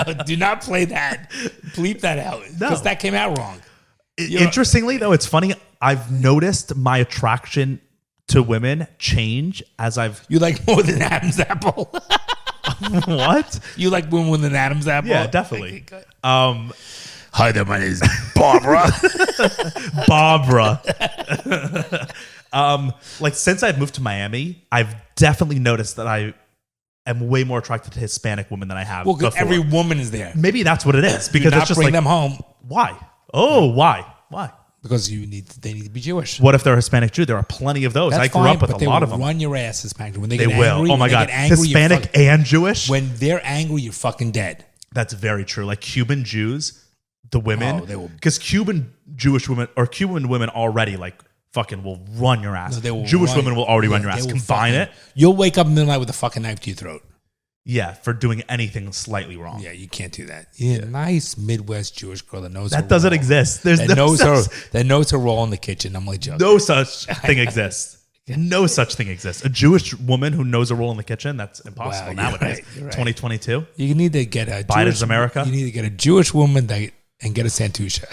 No, do not play that. Bleep that out. Because No. that came out wrong. Interestingly, though, it's funny. I've noticed my attraction to women change as I've... You like more than Adam's apple. What? You like women with an Adam's apple? Yeah, definitely. Okay, good. Hi there, my name is Barbara. Barbara. Like since I've moved to Miami, I've definitely noticed that I am way more attracted to Hispanic women than I have Well, because before. every woman is there. Maybe that's what it is. Because Do not it's just bring like them home why? Oh, why? Why? because they need to be Jewish. What if they're Hispanic Jew? There are plenty of those. That's I grew fine, up with but a lot of will them. Run your ass, Hispanic. When they They get will. angry, Oh my when they God. get angry, Hispanic and Jewish? When they're angry, you're fucking dead. That's very true. Like Cuban Jews, the women, Oh, they will- because Cuban Jewish women or Cuban women already like fucking will run your ass. No, they will Jewish run- women will already run yeah, your ass. they will Combine fucking- it, You'll wake up in the night with a fucking knife to your throat. yeah, for doing anything slightly wrong. Yeah, you can't do that. Yeah, nice Midwest Jewish girl that knows her That doesn't role. exist. There's That no knows such, her. That knows her role in the kitchen. I'm like, joking. no such thing exists. No such thing exists. A Jewish woman who knows a role in the kitchen, that's impossible Wow, you're nowadays. right, you're right. 2022. You need to get a Biden's Jewish, America? You need to get a Jewish woman and get a Santusha.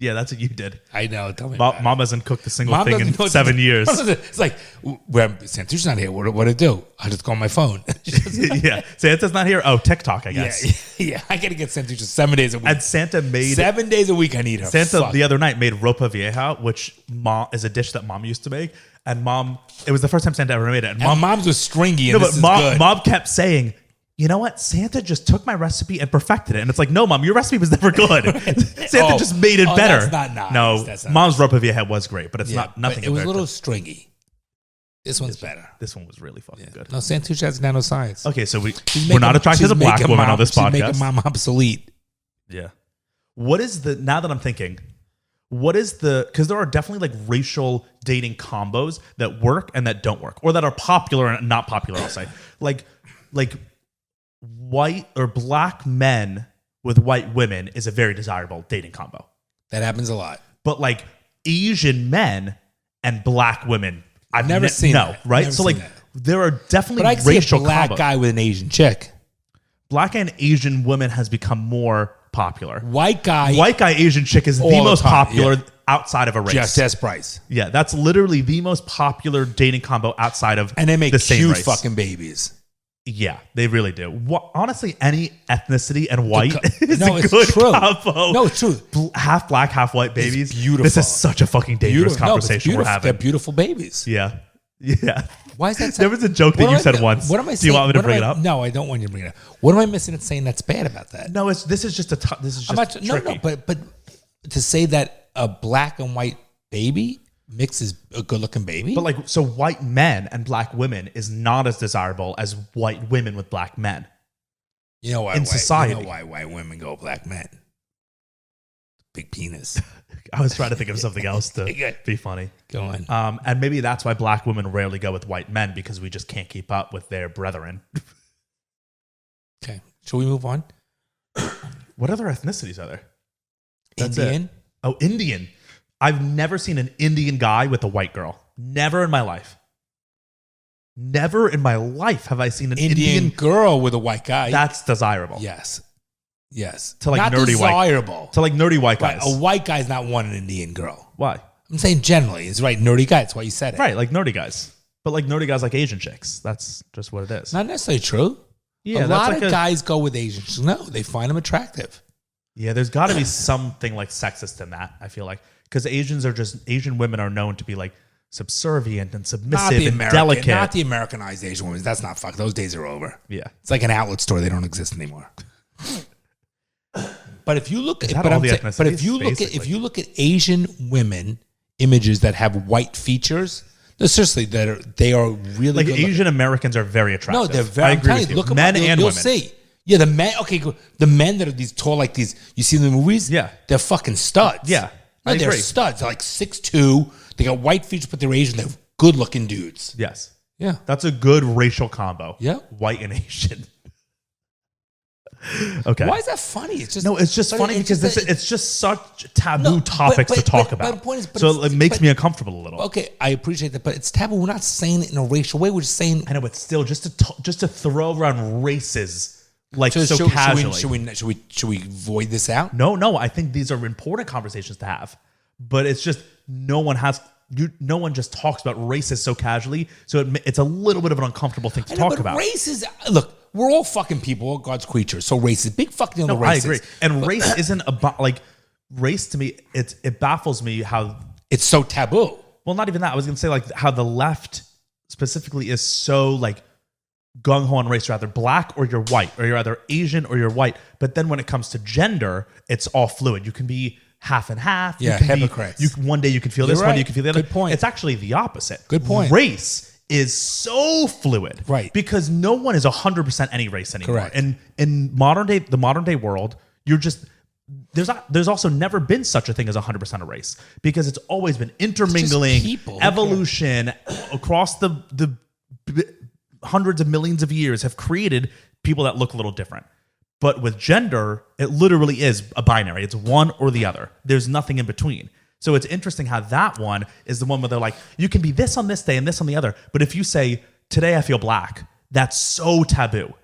Yeah, that's what you did. I know. Tell me. about it. Mom hasn't cooked a single Mom thing doesn't in know what 7 to do. years. It's like, well, Santusha's not here. What do I do? I just go on my phone. Yeah, Santa's not here. Oh, TikTok, I guess. yeah. I got to get Santusha 7 days a week. And Santa made 7 days a week I need her. Santa Fuck. the other night made ropa vieja, which mom is a dish that mom used to make. And mom, it was the first time Santa ever made it. And And mom's was stringy. no, And but this is mom, good. mom kept saying, you know what? Santa just took my recipe and perfected it. And it's like, no, mom, your recipe was never good. Santa Oh. just made it Oh, better. that's not nice. No, That's not mom's ropa vieja was great, but it's Yeah, not nothing. but it was a compared little to- stringy. This one's better. This one was really fucking good. No, Santusha has nanoscience. Okay, so we're She's not attracted she's to black making women mom- on this she's podcast. making mom obsolete. Yeah. What is the, now that I'm thinking, what is the, because there are definitely like racial dating combos that work and that don't work, or that are popular and not popular, I'll say. Like white or black men with white women is a very desirable dating combo. That happens a lot. But like Asian men and black women, I've Never seen no, that. right? Never So seen like that. there are definitely But I can see racial a black combos. guy with an Asian chick. Black and Asian women has become more popular. White guy, White guy Asian chick is the All the most time, popular yeah. outside of a race. just as price. Yeah, that's literally the most popular dating combo outside of And they make the same cute race. fucking babies. Yeah, they really do. Honestly, any ethnicity and white is No, a it's good true. combo. No, it's true. Half black, half white babies. beautiful. This is such a fucking dangerous Beautiful. No, it's conversation we're beautiful. having. They're beautiful babies. Yeah. Yeah. Why is that? There was a joke that What you am I- said once. What am I Do saying? you want me to what bring am it I- up? No, I don't want you to bring it up. What am I missing in saying that's bad about that? No, this is just this is I'm just not, tricky. but to say that a black and white baby mixes a good looking baby. But like, so white men and black women is not as desirable as white women with black men. you know why in society. You know why white women go black men? Big penis. I was trying to think of something else to be funny. Go on. And maybe that's why black women rarely go with white men, because we just can't keep up with their brethren. Okay. Should we move on? What other ethnicities are there? That's it. Indian. Oh, Indian. I've never seen an Indian guy with a white girl. Never in my life. Never in my life have I seen an Indian girl with a white guy. That's desirable. Yes. Yes. To like not nerdy desirable. white. To like nerdy white Right. guys. A white guy's not one an Indian girl. Why? I'm saying generally. It's right. Nerdy guy. That's why you said it. Right, like nerdy guys. But like nerdy guys like Asian chicks. That's just what it is. Not necessarily true. Yeah, a that's lot like of a- guys go with Asians. No, they find them attractive. Yeah, there's got to be something like sexist in that, I feel like. Because Asian women are known to be like subservient and Not submissive the and American, delicate. not the Americanized Asian women. That's not fuck. Those days are over. Yeah. It's like an outlet store. They don't exist anymore. But if you look at, that but, all I'm the saying- but if ethnicities, you look at, if basically? you look at Asian women images that have white features, no, seriously, they are really Like good looking. Asian Americans are very attractive. No, they're very. I I'm agree telling with you, you. look at Men you'll, and you'll women. see. Yeah, the men. Okay, good. The men that are these tall, like these. You see in the movies. Yeah. they're fucking studs. Yeah, no, I they're agree. studs. They're like 6'2". They got white features, but they're Asian. They're good looking dudes. Yes. Yeah. That's a good racial combo. Yeah. White and Asian. Okay. Why is that funny? It's just No, it's just but funny it's because just it's just such taboo No, topics to talk about. But the point is, but so it's- it makes but- me uncomfortable a little. Okay, I appreciate that, but it's taboo. We're not saying it in a racial way. We're just saying. I know, but still, just to throw around races like so, should casually. we void this out? No, I think these are important conversations to have, but it's just no one just talks about races so casually, so it's a little bit of an uncomfortable thing to I know, talk but about. race is look. we're all fucking people, all God's creatures. So race is big fucking deal. No, The race I agree. And race isn't about like race to me. It baffles me how it's so taboo. well, not even that. I was gonna say like how the left specifically is so like gung ho on race. You're either black or you're white, or you're either Asian or you're white. But then when it comes to gender, it's all fluid. You can be half and half. Yeah, you can hypocrites. One day you can feel You're this, one right. day you can feel the other. Good point. It's actually the opposite. Good point. Race is so fluid, Right. Because no one is 100% any race anymore. Correct. And in the modern day world, you're just there's also never been such a thing as 100% a race, because it's always been intermingling, people. evolution across the hundreds of millions of years have created people that look a little different. But with gender, it literally is a binary. It's one or the other. There's nothing in between. So it's interesting how that one is the one where they're like, you can be this on this day and this on the other. But if you say, today I feel black, that's so taboo.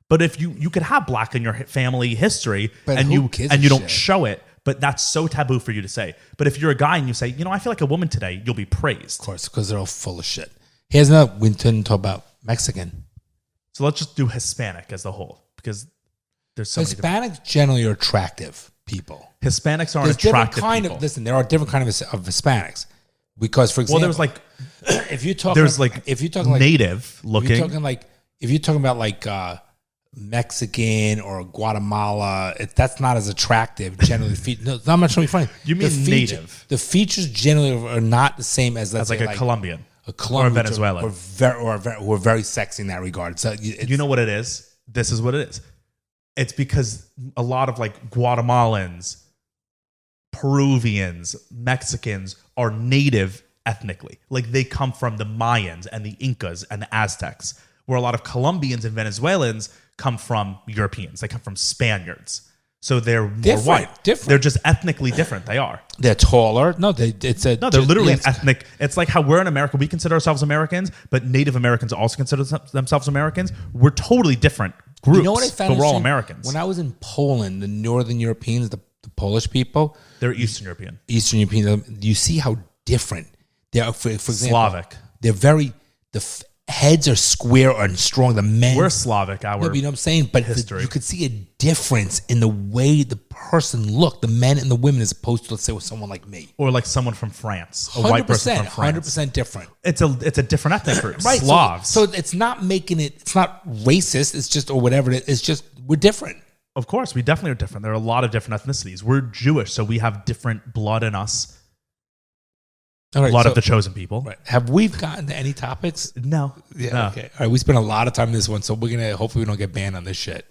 But if you could have black in your family history But and who you gives a don't shit? show it, but that's so taboo for you to say. But if you're a guy and you say, I feel like a woman today, you'll be praised. Of course, because they're all full of shit. Here's another. We didn't talk about Mexican. So let's just do Hispanic as the whole, because there's so many different. Hispanics generally are attractive people. Hispanics aren't There's different attractive kind people. of listen. There are different kind of Hispanics because, for example, Well, there's like if you're talking, there's like if you're talking like native looking. if you're talking about like Mexican or Guatemala, that's not as attractive generally. No, I'm not trying to be funny. You mean native? The features generally are not the same as let's as say like a Colombian a Colombian or a Venezuelan. who are very sexy in that regard. So You know what it is? This is what it is. It's because a lot of like Guatemalans, Peruvians, Mexicans are native ethnically. Like they come from the Mayans and the Incas and the Aztecs, where a lot of Colombians and Venezuelans come from Europeans. They come from Spaniards. So they're more Different, white. different. They're just ethnically different. They are. they're taller. No, they're Literally an ethnic. It's like how we're in America. We consider ourselves Americans, but Native Americans also consider themselves Americans. We're totally different groups. You know what I found? But we're all interesting? Americans. When I was in Poland, the Northern Europeans, the Polish people, They're Eastern European. Eastern Europeans, you see how different they are. For example, Slavic. They're very heads are square and strong. The men, We're Slavic. No, but you know what I'm saying? But history. you could see a difference in the way the person looked, the men and the women, as opposed to, let's say, with someone like me. Or like someone from France, a white person from France. 100% different. It's a different ethnic group. Right. Slavs. So it's not making it, it's not racist. It's just, or whatever it is. It's just, we're different. Of course, we definitely are different. There are a lot of different ethnicities. We're Jewish, so we have different blood in us. All right, A lot so- of the chosen people. Right. Have we gotten to any topics? No. Yeah. No. Okay. All right. We spent a lot of time on this one, so we're gonna hopefully we don't get banned on this shit.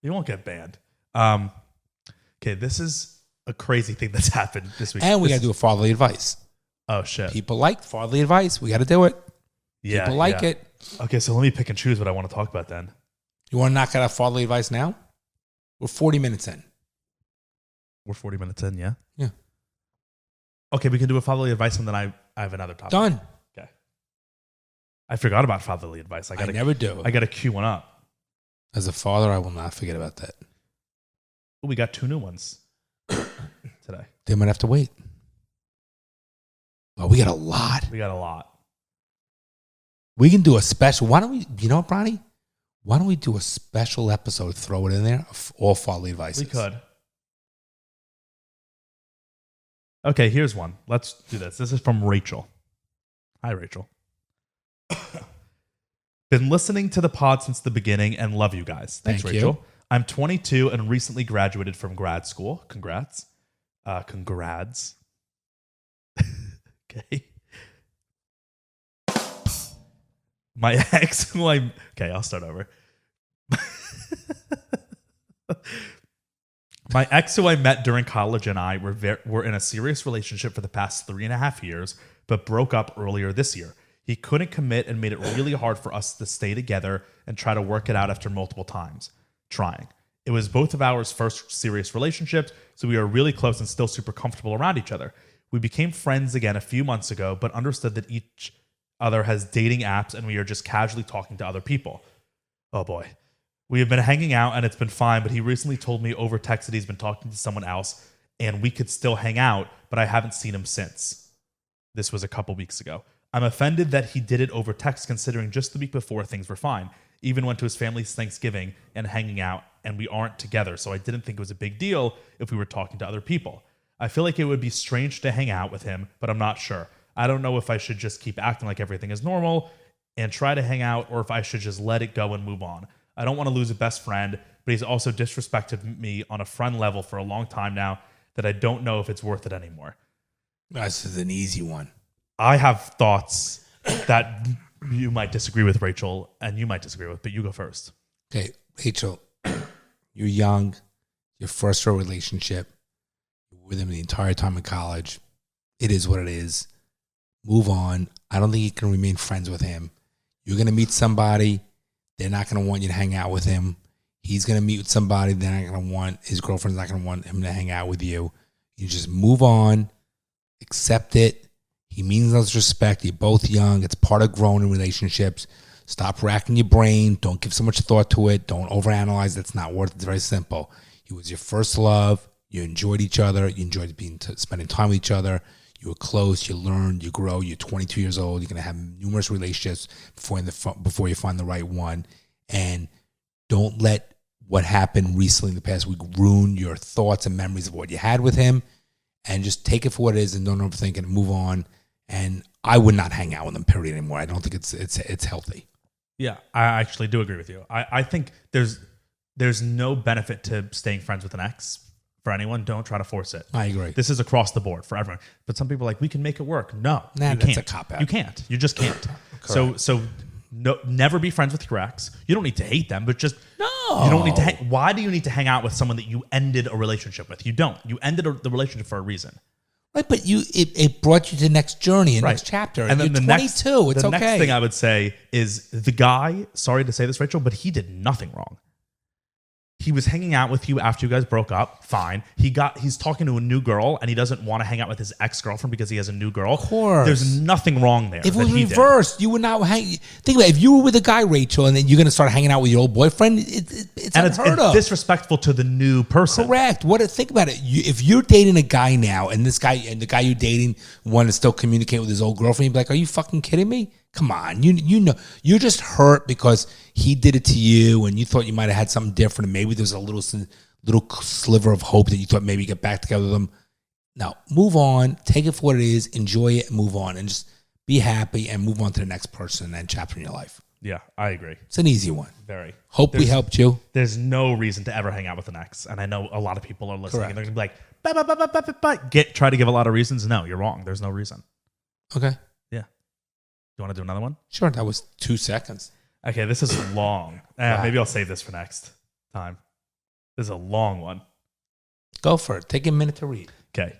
You won't get banned. Okay, this is a crazy thing that's happened this week. And we gotta do a fatherly advice. Oh shit. People like fatherly advice. We gotta do it. Yeah. People like yeah. it. Okay, so let me pick and choose what I want to talk about then. You want to knock out our fatherly advice now? We're 40 minutes in. We're 40 minutes in, yeah? Yeah. Okay, we can do a fatherly advice and then I have another topic. Done. Okay. I forgot about fatherly advice. I never do. I got to queue one up. As a father, I will not forget about that. Oh, we got 2 new ones today. They might have to wait. Well, we got a lot. We got a lot. We can do a special. Why don't we, you know what, Bronny? Why don't we do a special episode, throw it in there, of all fatherly advices? We could. Okay, here's one. Let's do this. This is from Rachel. Hi, Rachel. Been listening to the pod since the beginning and love you guys. Thanks, Thank Rachel. you. I'm 22 and recently graduated from grad school. Congrats. Congrats. Okay. My ex, okay, I'll start over. My ex, who I met during college, and I were in a serious relationship for the past 3.5 years, but broke up earlier this year. He couldn't commit and made it really hard for us to stay together and try to work it out after multiple times trying. It was both of ours first serious relationships, so we are really close and still super comfortable around each other. We became friends again a few months ago, but understood that each other has dating apps and we are just casually talking to other people. Oh boy. We have been hanging out and it's been fine, but he recently told me over text that he's been talking to someone else and we could still hang out, but I haven't seen him since. This was a couple weeks ago. I'm offended that he did it over text considering just the week before things were fine. Even went to his family's Thanksgiving and hanging out, and we aren't together, so I didn't think it was a big deal if we were talking to other people. I feel like it would be strange to hang out with him, but I'm not sure. I don't know if I should just keep acting like everything is normal and try to hang out, or if I should just let it go and move on. I don't want to lose a best friend, but he's also disrespected me on a friend level for a long time now that I don't know if it's worth it anymore. This is an easy one. I have thoughts that you might disagree with, Rachel, and you might disagree with, but you go first. Okay, Rachel, you're young, your first real relationship, you're with him the entire time in college. It is what it is. Move on. I don't think you can remain friends with him. You're going to meet somebody. They're not going to want you to hang out with him. He's going to meet with somebody. They're not going to want, his girlfriend's not going to want him to hang out with you. You just move on, accept it. He means no disrespect. You're both young. It's part of growing in relationships. Stop racking your brain. Don't give so much thought to it. Don't overanalyze. That's not worth it. It's very simple. He was your first love. You enjoyed each other. You enjoyed spending time with each other. You were close. You learned. You grow. You're 22 years old. You're going to have numerous relationships before you find the right one. And don't let what happened recently in the past week ruin your thoughts and memories of what you had with him. And just take it for what it is and don't overthink it and move on. And I would not hang out with him, period, anymore. I don't think it's healthy. Yeah, I actually do agree with you. I think there's no benefit to staying friends with an ex for anyone. Don't try to force it. I agree. This is across the board for everyone. But some people are like, we can make it work. No, Nah, you that's can't. a cop-out. You can't. You just can't. So no, never be friends with your ex. You don't need to hate them, but just you don't need to. Why do you need to hang out with someone that you ended a relationship with? You don't. You ended the relationship for a reason. Right, but it brought you to the next journey, next chapter. And then you're 22. It's okay. The next thing I would say is the guy, sorry to say this, Rachel, but he did nothing wrong. He was hanging out with you after you guys broke up. Fine. He's talking to a new girl, and he doesn't want to hang out with his ex-girlfriend because he has a new girl. Of course. There's nothing wrong there. If it was reversed, you would not hang. Think about it. If you were with a guy, Rachel, and then you're going to start hanging out with your old boyfriend, it's unheard of. It's disrespectful to the new person. Correct. Think about it. If you're dating a guy now, and the guy you're dating want to still communicate with his old girlfriend, you'd be like, "Are you fucking kidding me? Come on, you know you're just hurt because he did it to you, and you thought you might have had something different, and maybe there's a little sliver of hope that you thought maybe you get back together with him. No, move on, take it for what it is, enjoy it, and move on, and just be happy and move on to the next person and chapter in your life. Yeah, I agree. It's an easy one. Very. Hope we helped you. There's no reason to ever hang out with an ex, and I know a lot of people are listening. Correct. And they're gonna be like, try to give a lot of reasons. No, you're wrong. There's no reason. Okay. Yeah. You want to do another one? Sure. That was 2 seconds. Okay, this is long. Wow. Maybe I'll save this for next time. This is a long one. Go for it. Take a minute to read. Okay.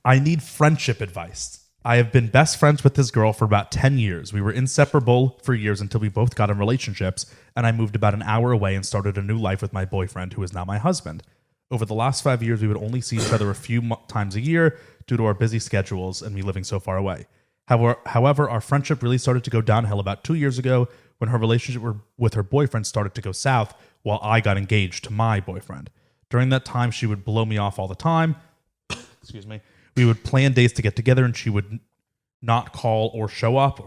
I need friendship advice. I have been best friends with this girl for about 10 years. We were inseparable for years until we both got in relationships, and I moved about an hour away and started a new life with my boyfriend, who is now my husband. Over the last 5 years, we would only see each other a few times a year due to our busy schedules and me living so far away. However, our friendship really started to go downhill about 2 years ago when her relationship with her boyfriend started to go south while I got engaged to my boyfriend. During that time, she would blow me off all the time. Excuse me. We would plan days to get together, and she would not call or show up,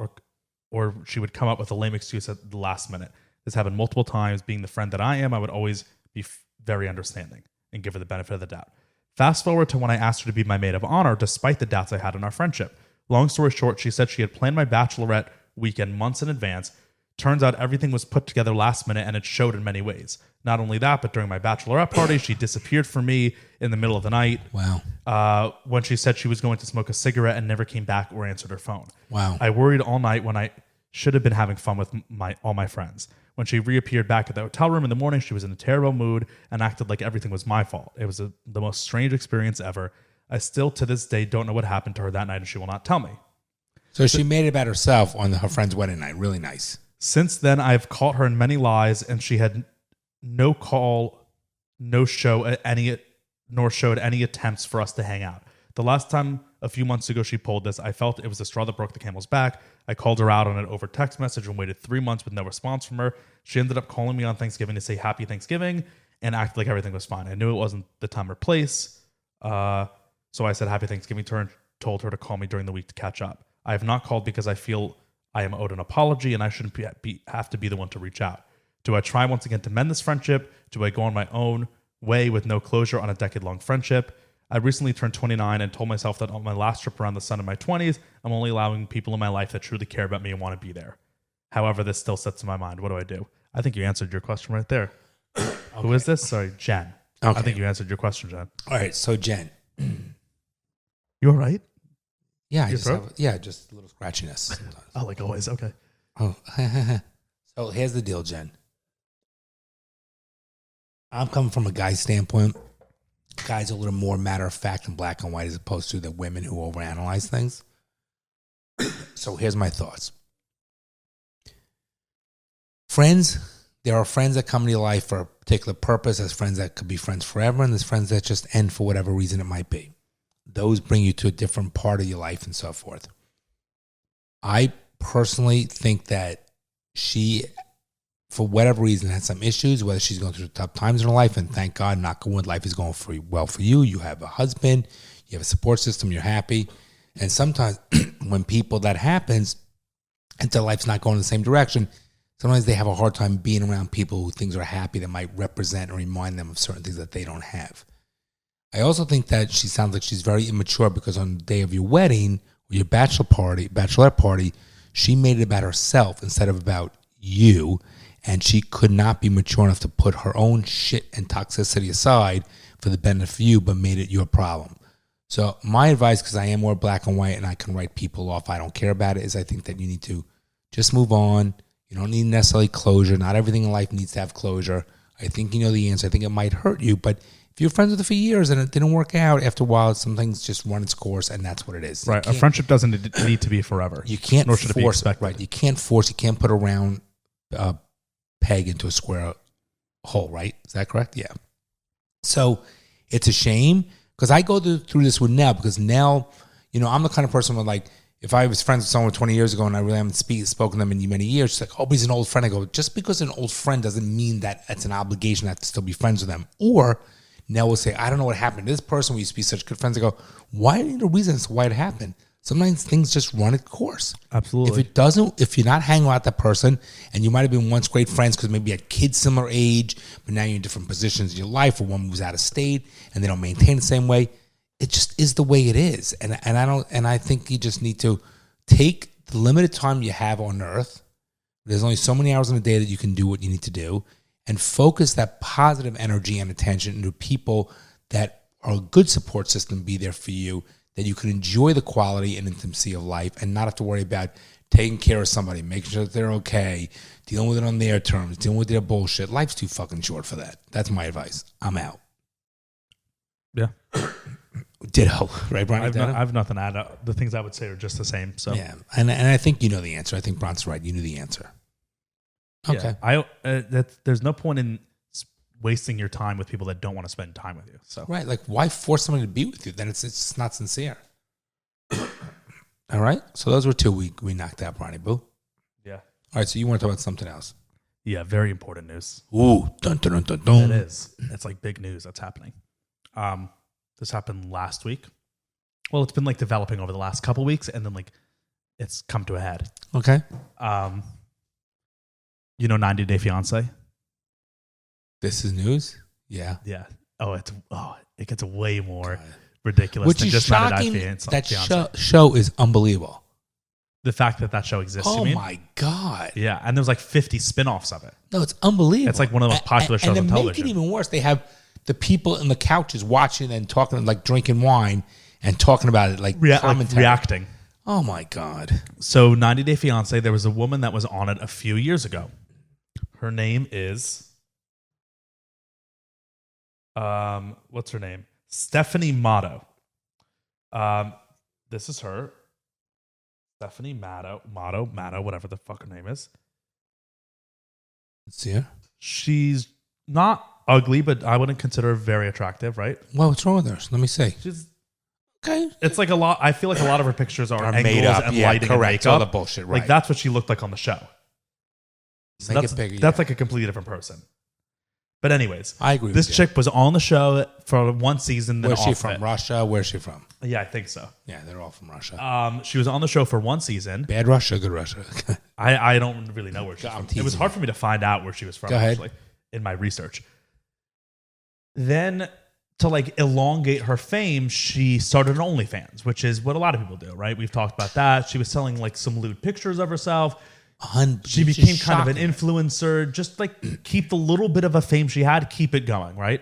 or she would come up with a lame excuse at the last minute. This happened multiple times. Being the friend that I am, I would always be very understanding and give her the benefit of the doubt. Fast forward to when I asked her to be my maid of honor, despite the doubts I had in our friendship. Long story short, she said she had planned my bachelorette weekend months in advance. Turns out everything was put together last minute, and it showed in many ways. Not only that, but during my bachelorette party, she disappeared from me in the middle of the night. Wow. When she said she was going to smoke a cigarette and never came back or answered her phone. Wow. I worried all night when I should have been having fun with all my friends. When she reappeared back at the hotel room in the morning, she was in a terrible mood and acted like everything was my fault. It was the most strange experience ever. I still, to this day, don't know what happened to her that night, and she will not tell me. So she made it about herself on her friend's wedding night. Really nice. Since then, I've caught her in many lies, and she had no call, no show at any, nor showed any attempts for us to hang out. The last time, a few months ago, she pulled this, I felt it was the straw that broke the camel's back. I called her out on it over text message and waited 3 months with no response from her. She ended up calling me on Thanksgiving to say Happy Thanksgiving and acted like everything was fine. I knew it wasn't the time or place, so I said Happy Thanksgiving to her and told her to call me during the week to catch up. I have not called because I feel I am owed an apology, and I shouldn't have to be the one to reach out. Do I try once again to mend this friendship? Do I go on my own way with no closure on a decade-long friendship? I recently turned 29 and told myself that on my last trip around the sun in my 20s, I'm only allowing people in my life that truly care about me and want to be there. However, this still sits in my mind. What do I do? I think you answered your question right there. Okay. Who is this? Sorry, Jen. Okay. I think you answered your question, Jen. All right, so Jen. You all right? Yeah, just a little scratchiness sometimes. Oh, like always. Okay. Oh, so here's the deal, Jen. I'm coming from a guy's standpoint. Guys are a little more matter of fact and black and white as opposed to the women who overanalyze things. So here's my thoughts. Friends, there are friends that come into your life for a particular purpose. There's friends that could be friends forever, and there's friends that just end for whatever reason it might be. Those bring you to a different part of your life and so forth. I personally think that she, for whatever reason, had some issues, whether she's going through tough times in her life, and thank God, knock on wood, life is going well for you. You have a husband, you have a support system, you're happy. And sometimes when people, that happens, and their life's not going in the same direction, sometimes they have a hard time being around people who things are happy that might represent or remind them of certain things that they don't have. I also think that she sounds like she's very immature because on the day of your wedding or your bachelorette party, she made it about herself instead of about you, and she could not be mature enough to put her own shit and toxicity aside for the benefit of you, but made it your problem. So my advice, because I am more black and white and I can write people off, I don't care about it, is I think that you need to just move on. You don't need necessarily closure. Not everything in life needs to have closure. I think you know the answer. I think it might hurt you, but if you're friends with her for years and it didn't work out, after a while, some things just run its course, and that's what it is. Right. A friendship doesn't need to be forever. You can't nor should force it be expected. Right. You can't force. You can't put a round peg into a square hole. Right? Is that correct? Yeah. So it's a shame because I go through this with Nell because Nell, you know, I'm the kind of person where like if I was friends with someone 20 years ago and I really haven't spoken to them in many years, she's like, oh, but he's an old friend. I go, just because an old friend doesn't mean that it's an obligation to have to still be friends with them. Or Nell will say, I don't know what happened to this person. We used to be such good friends. I go, why do you need a reason as to why it happened? Sometimes things just run its course. Absolutely. If you're not hanging out with that person and you might have been once great friends because maybe you had kids similar age, but now you're in different positions in your life, or one moves out of state and they don't maintain the same way, it just is the way it is. And I think you just need to take the limited time you have on earth. There's only so many hours in a day that you can do what you need to do, and focus that positive energy and attention into people that are a good support system, be there for you, that you can enjoy the quality and intimacy of life and not have to worry about taking care of somebody, making sure that they're okay, dealing with it on their terms, dealing with their bullshit. Life's too fucking short for that. That's my advice. I'm out. Yeah. Ditto, right, Brian? I have nothing to add. The things I would say are just the same. So yeah, and I think you know the answer. I think Bron's right. You knew the answer. Okay. Yeah, there's no point in wasting your time with people that don't want to spend time with you. So right, like why force somebody to be with you? Then it's not sincere. All right. So those were two we knocked out, Bronny Boo. Yeah. All right. So you want to talk about something else? Yeah. Very important news. Ooh, dun dun dun dun dun. It is. It's like big news that's happening. This happened last week. Well, it's been like developing over the last couple weeks, and then like it's come to a head. Okay. You know, 90 Day Fiance. This is news. Yeah. Yeah. It gets way more ridiculous Which than is just shocking. 90 Day Fiance. That show is unbelievable. The fact that show exists. Oh you mean? My God. Yeah, and there's like 50 spin-offs of it. No, it's unbelievable. It's like one of the most popular shows on television. And to make it even worse, they have the people in the couches watching and talking, like drinking wine and talking about it, like commentary. Reacting. Oh my God. So 90 Day Fiance, there was a woman that was on it a few years ago. Her name is, what's her name? Stephanie Matto. This is her. Stephanie Matto, whatever the fuck her name is. Let's see her. She's not ugly, but I wouldn't consider her very attractive, right? Well, what's wrong with her? Let me see. She's okay. It's like a lot. I feel like a lot of her pictures are angles made up, and yeah, lighting correct. and makeup. All the bullshit, right? Like that's what she looked like on the show. So Make it bigger. That's like a completely different person. But anyways, I agree with this you. chick was on the show for one season. Then Where's she off from? it. Russia? Where's she from? Yeah, I think so. Yeah, they're all from Russia. She was on the show for one season. Bad Russia, good Russia. I don't really know where she's I'm from. teasing It was hard for me to find out where she was from, Go ahead. actually, in my research. Then, to like elongate her fame, she started an OnlyFans, which is what a lot of people do, right? We've talked about that. She was selling like some lewd pictures of herself. She It's became just kind of an shocking. influencer, just like keep the little bit of a fame she had, keep it going, right?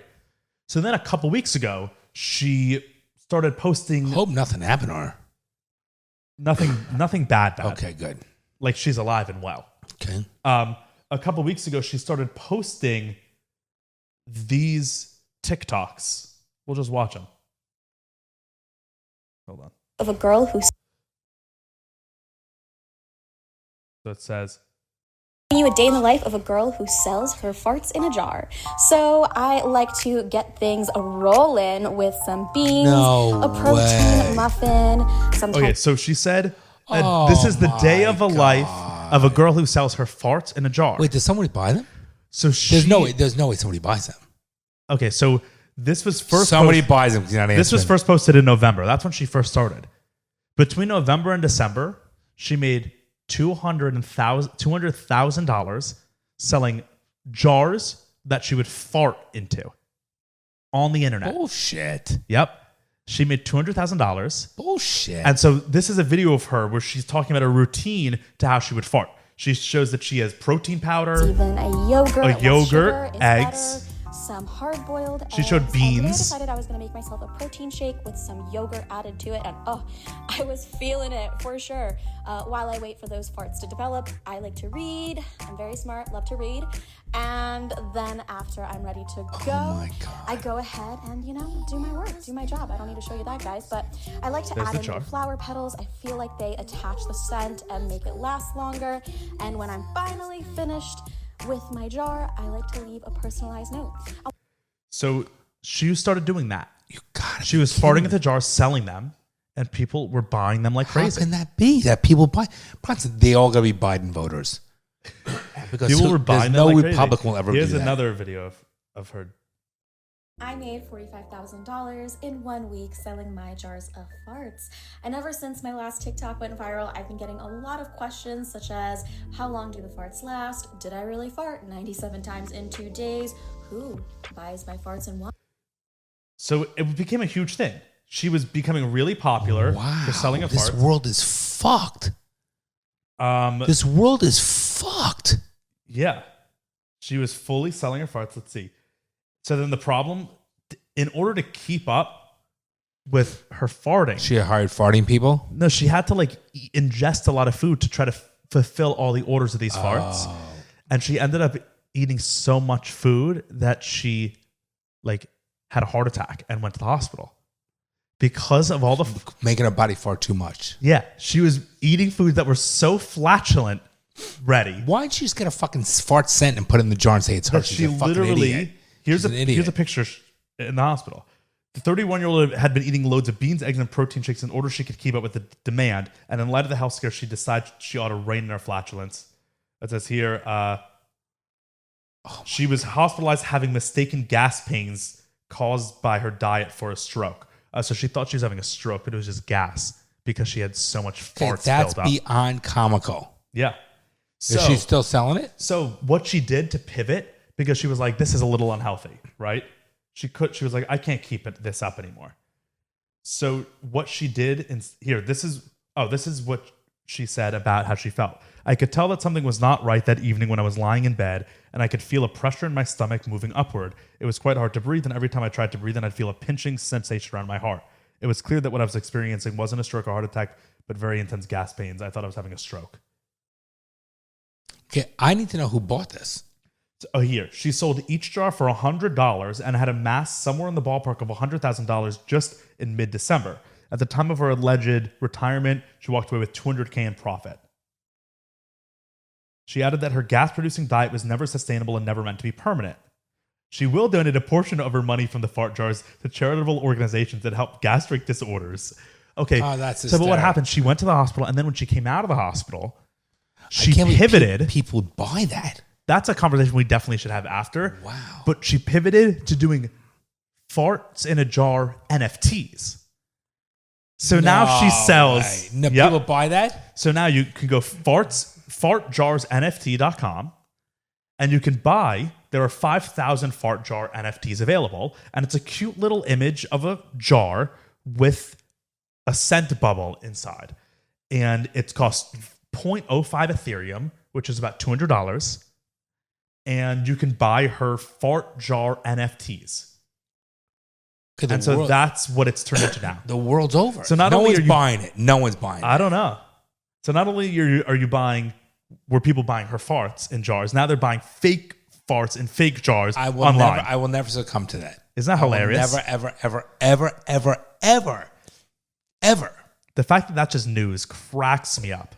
So then a couple weeks ago, she started posting Hope nothing happened to her. nothing bad. Okay, good. Like she's alive and well. Okay. A couple weeks ago, she started posting these TikToks. We'll just watch them. Hold on. Of a girl who So it says, you a day in the life of a girl who sells her farts in a jar. So I like to get things rolling with some beans, No a protein way. muffin, some okay, type so she said, Oh this is the day my of a life of a girl who sells her farts in a jar. Wait, does somebody buy them? So she, There's no way somebody buys them. Okay, so this was first Somebody post- buys them. 'Cause you're not This was answering. first posted in November. That's when she first started. Between November and December, she made $200,000 selling jars that she would fart into on the internet. Bullshit. Yep. She made $200,000. Bullshit. And so this is a video of her where she's talking about a routine to how she would fart. She shows that she has protein powder. even a yogurt, A less yogurt, sugar is eggs. better, some hard-boiled She eggs. showed And today I beans. decided I was going to make myself a protein shake with some yogurt added to it, and I was feeling it for sure. While I wait for those farts to develop, I like to read. I'm very smart, love to read. And then after I'm ready to go, my God. I go ahead and, do my work, do my job. I don't need to show you that, guys, but I like to There's add the in jar. flower petals. I feel like they attach the scent and make it last longer. And when I'm finally finished with my jar, I like to leave a personalized note. So she started doing that. You got She was farting into jars, selling them, and people were buying them like How crazy. can that be? That people buy? Bronson, they all got to be Biden voters. Because People were buying them no like Republican crazy. will ever Here's do that. another video of her. I made $45,000 in 1 week selling my jars of farts. And ever since my last TikTok went viral, I've been getting a lot of questions such as, how long do the farts last? Did I really fart 97 times in 2 days? Who buys my farts and why? So it became a huge thing. She was becoming really popular for selling a This fart. world is fucked. This world is fucked. Yeah. She was fully selling her farts. Let's see. So then the problem, in order to keep up with her farting, She hired farting people. no, she had to like ingest a lot of food to try to fulfill all the orders of these farts. And she ended up eating so much food that she like had a heart attack and went to the hospital because of all the Making her body fart too much. yeah, she was eating foods that were so flatulent ready Why didn't she just get a fucking fart scent and put it in the jar and say it's her? that She's she a fucking literally idiot. here's She's an idiot. here's a picture in the hospital. The 31-year-old had been eating loads of beans, eggs, and protein shakes in order she could keep up with the demand. And in light of the health scare, she decided she ought to rein in her flatulence. It says here, she was hospitalized having mistaken gas pains caused by her diet for a stroke. So she thought she was having a stroke, but it was just gas because she had so much Okay, farts that's built up. beyond comical. Yeah. Is she still selling it? So what she did to pivot, because she was like, this is a little unhealthy, right? She was like, I can't keep this up anymore. So what she did, this is what she said about how she felt. I could tell that something was not right that evening when I was lying in bed, and I could feel a pressure in my stomach moving upward. It was quite hard to breathe, and every time I tried to breathe in, I'd feel a pinching sensation around my heart. It was clear that what I was experiencing wasn't a stroke or heart attack, but very intense gas pains. I thought I was having a stroke. Okay, I need to know who bought this. Oh, here. She sold each jar for $100 and had amassed somewhere in the ballpark of $100,000 just in mid-December. At the time of her alleged retirement, she walked away with $200K in profit. She added that her gas-producing diet was never sustainable and never meant to be permanent. She will donate a portion of her money from the fart jars to charitable organizations that help gastric disorders. Okay, Oh, that's so but what hysterical. happened? She went to the hospital, and then when she came out of the hospital, I she can't believe pivoted. People would buy that. That's a conversation we definitely should have after. Wow. But she pivoted to doing farts in a jar NFTs. So now she sells. Way. No, Yep. people buy that? So now you can go fartjarsnft.com and you can buy, there are 5,000 fart jar NFTs available. And it's a cute little image of a jar with a scent bubble inside. And it costs 0.05 Ethereum, which is about $200. And you can buy her fart jar NFTs. Okay, And so that's what it's turned into now. the world's over. So not no only one's are you- buying it. No one's buying it. I don't know. So not only are you buying, were people buying her farts in jars, now they're buying fake farts in fake jars I will online. never. I will never succumb to that. Isn't that hilarious? Never, ever. The fact that that's just news cracks me up.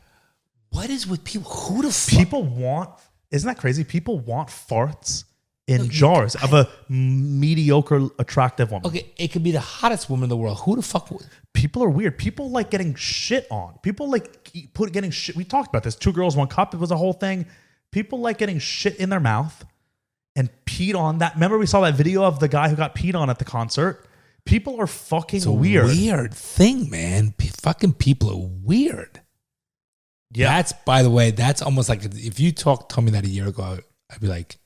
What is with people? Who the fuck? People want, isn't that crazy? People want farts in jars of a mediocre, attractive woman. Okay, it could be the hottest woman in the world. Who the fuck would? People are weird. People like getting shit on. People like getting shit. We talked about this. 2 Girls, 1 Cup. It was a whole thing. People like getting shit in their mouth and peed on. That. Remember we saw that video of the guy who got peed on at the concert? People are fucking It's a weird. weird thing, man. Fucking people are weird. Yeah. That's, by the way, that's almost like if you told me that a year ago, I'd be like,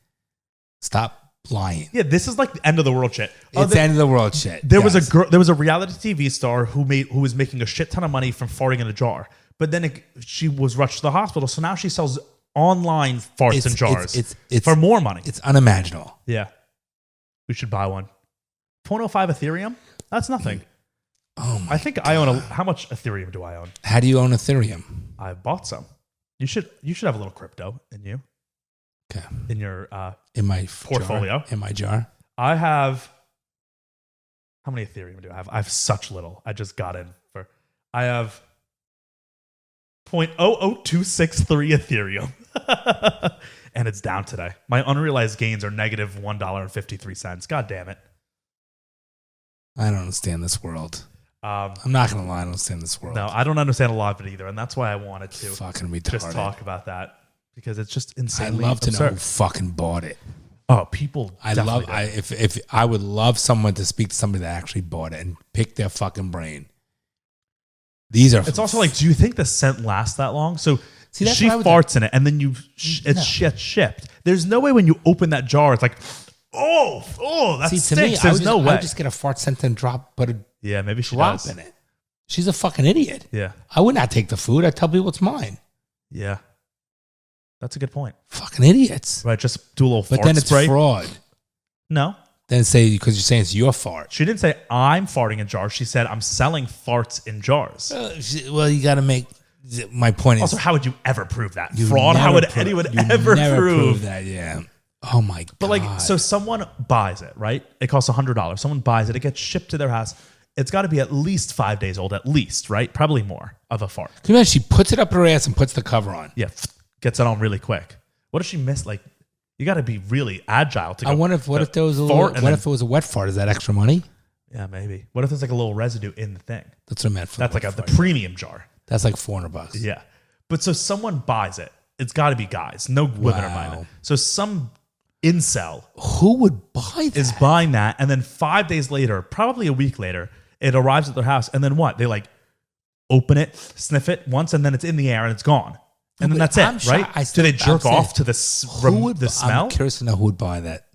stop lying. Yeah, this is like the end of the world shit. It's end of the world shit. There was Yes. a girl. There was a reality TV star who was making a shit ton of money from farting in a jar. But then she was rushed to the hospital. So now she sells online farts in jars It's for more money. It's unimaginable. Yeah, we should buy one. 0.05 Ethereum. That's nothing. Oh my! I think I own how much Ethereum do I own? How do you own Ethereum? I bought some. You should have a little crypto in you. Okay. In your In my portfolio. jar, in my jar. I have. How many Ethereum do I have? I have such little. I just got in for. I have 0.00263 Ethereum, and it's down today. My unrealized gains are negative $1.53. God damn it! I don't understand this world. I'm not gonna lie, I don't understand this world. No, I don't understand a lot of it either, and that's why I wanted to Fucking retarded. just talk about that because it's just I'd insanely love to know absurd. who fucking bought it. Oh, people! I definitely love. do. If I would love someone to speak to somebody that actually bought it and pick their fucking brain. These are. It's also like, do you think the scent lasts that long? So See, that's she what I would farts in it, and then it's shipped. There's no way when you open that jar, it's like, oh, that See, to stinks. me, I There's would no just, I way. would just get a fart scent and put a Yeah, maybe she drop does. in it. She's a fucking idiot. Yeah, I would not take the food. I'd tell people it's mine. yeah, that's a good point. Fucking idiots. Right, just do a little But fart then it's spray. fraud. No, Then say because you're saying it's your fart. she didn't say I'm farting in jars. She said I'm selling farts in jars. Well, you got to make. My point is Also, how would you ever prove that? you Fraud? How never would prove- anyone you ever never prove? that? Yeah. Oh my god. But like, so someone buys it, right? It costs $100. Someone buys it. It gets shipped to their house. It's got to be at least 5 days old, at least, right? Probably more of a fart. Can you imagine? She puts it up her ass and puts the cover on. Yeah, gets it on really quick. What if she missed? Like, you got to be really agile to go. I wonder if what if there was a little, fart what and then- if it was a wet fart? Is that extra money? Yeah, maybe. What if there's like a little residue in the thing? That's what I meant. For That's the like wet the fart. premium jar. That's like $400. Yeah. But so someone buys it. It's got to be guys. No women are buying Wow. it. So some incel Who would buy that? is buying that, and then 5 days later, probably a week later, it arrives at their house, and then what? They like open it, sniff it once, and then it's in the air and it's gone, and then But that's I'm it, sure- right? I Do still- they I'm jerk saying, off to the Who would? the smell? I'm curious to know who would buy that.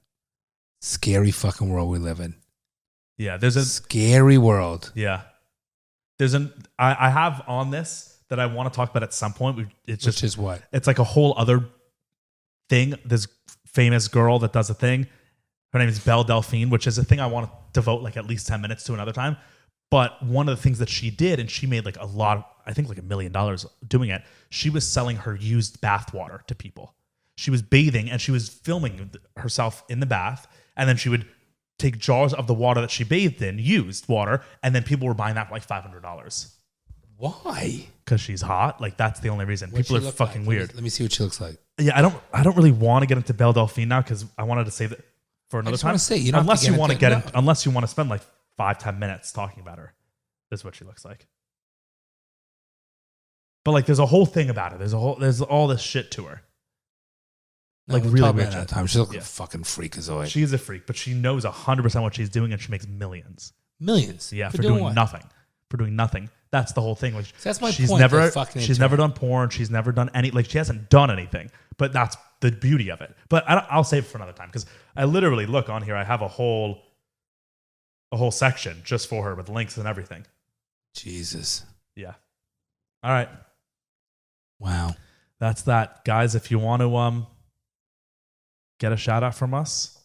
Scary fucking world we live in. Yeah, there's a Scary world. yeah. There's an I have on this that I want to talk about at some point. It's Which just is what? it's like a whole other thing. This famous girl that does a thing. Her name is Belle Delphine, which is a thing I want to devote like at least 10 minutes to another time. But one of the things that she did, and she made like a lot, I think like $1 million doing it. She was selling her used bath water to people. She was bathing and she was filming herself in the bath. And then she would take jars of the water that she bathed in, used water, and then people were buying that for like $500. Why? Because she's hot. Like that's the only reason. What'd People she are look fucking like? weird. Let me see what she looks like. Yeah, I don't really want to get into Belle Delphine now because I wanted to save it for another just time. wanna say, you don't have unless to you get want to into get it, in, no. unless you want to spend like 5-10 minutes talking about her. This is what she looks like. But like, there's a whole thing about it. There's all this shit to her. Like we'll really talk about rich. it another time. She's like a fucking freakazoid. She is a freak, but she knows 100% what she's doing, and she makes millions. Millions. Yeah, for doing what? nothing. For doing nothing. That's the whole thing. Like, That's my she's point, Never, they're fucking she's into never it. done porn. She's never done any. Like, she hasn't done anything. But that's the beauty of it. But I'll save it for another time because I literally look on here. I have a whole section just for her with links and everything. Jesus. Yeah. All right. Wow. That's that, guys. If you want to get a shout out from us,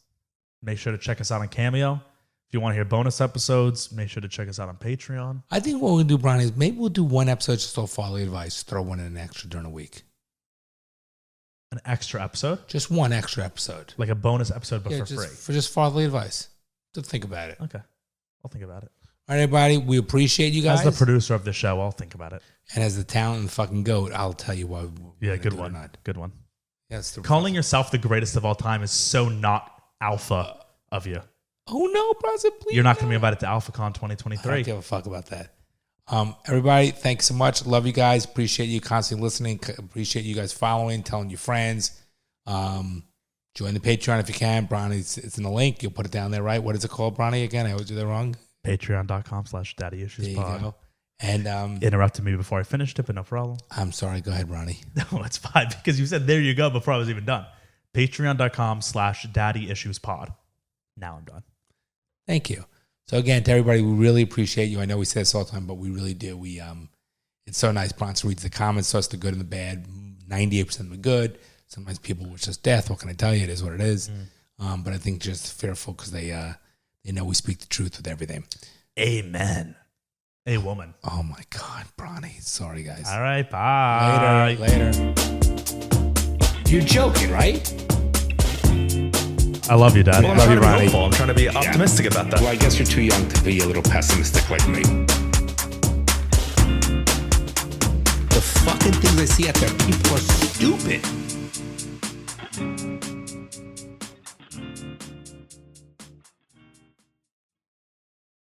make sure to check us out on Cameo. If you want to hear bonus episodes, make sure to check us out on Patreon. I think what we'll do, Brian, is maybe we'll do one episode just on fatherly advice. Throw one in extra during the week. An extra episode, Just one extra episode. like a bonus episode, but for just, free. For just fatherly advice. So think about it. Okay, I'll think about it. All right, everybody. We appreciate you guys. As the producer of the show, I'll think about it. And as the talent and fucking goat, I'll tell you why. Yeah, good one. Good one. Yes. Calling yourself the greatest of all time is so not alpha of you. Oh no, possibly. You're not going to be invited to AlphaCon 2023. I don't give a fuck about that. Everybody, thanks so much. Love you guys. Appreciate you constantly listening. Appreciate you guys following, telling your friends. Join the Patreon if you can. Bronny, it's in the link. You'll put it down there, right? What is it called, Bronny? Again, I always do that wrong. Patreon.com/daddyissuespod. There you go. And Interrupted me before I finished it, but no problem. I'm sorry. Go ahead, Bronny. No, it's fine because you said there you go before I was even done. Patreon.com/daddyissuespod. Now I'm done. Thank you. So again, to everybody, we really appreciate you. I know we say this all the time, but we really do. It's so nice. Bronson reads the comments, so it's the good and the bad. 98% of the good. Sometimes people wish us death. What can I tell you? It is what it is. But I think just fearful because they know we speak the truth with everything. Amen. A woman. Oh my God, Bronny. Sorry, guys. All right. Bye. Later. You're joking, right? I love you, Dad. Well, Love you, I'm trying to Ronnie. be hopeful. I'm trying to be optimistic about that. Well, I guess you're too young to be a little pessimistic like me. The fucking things I see out there, people are stupid.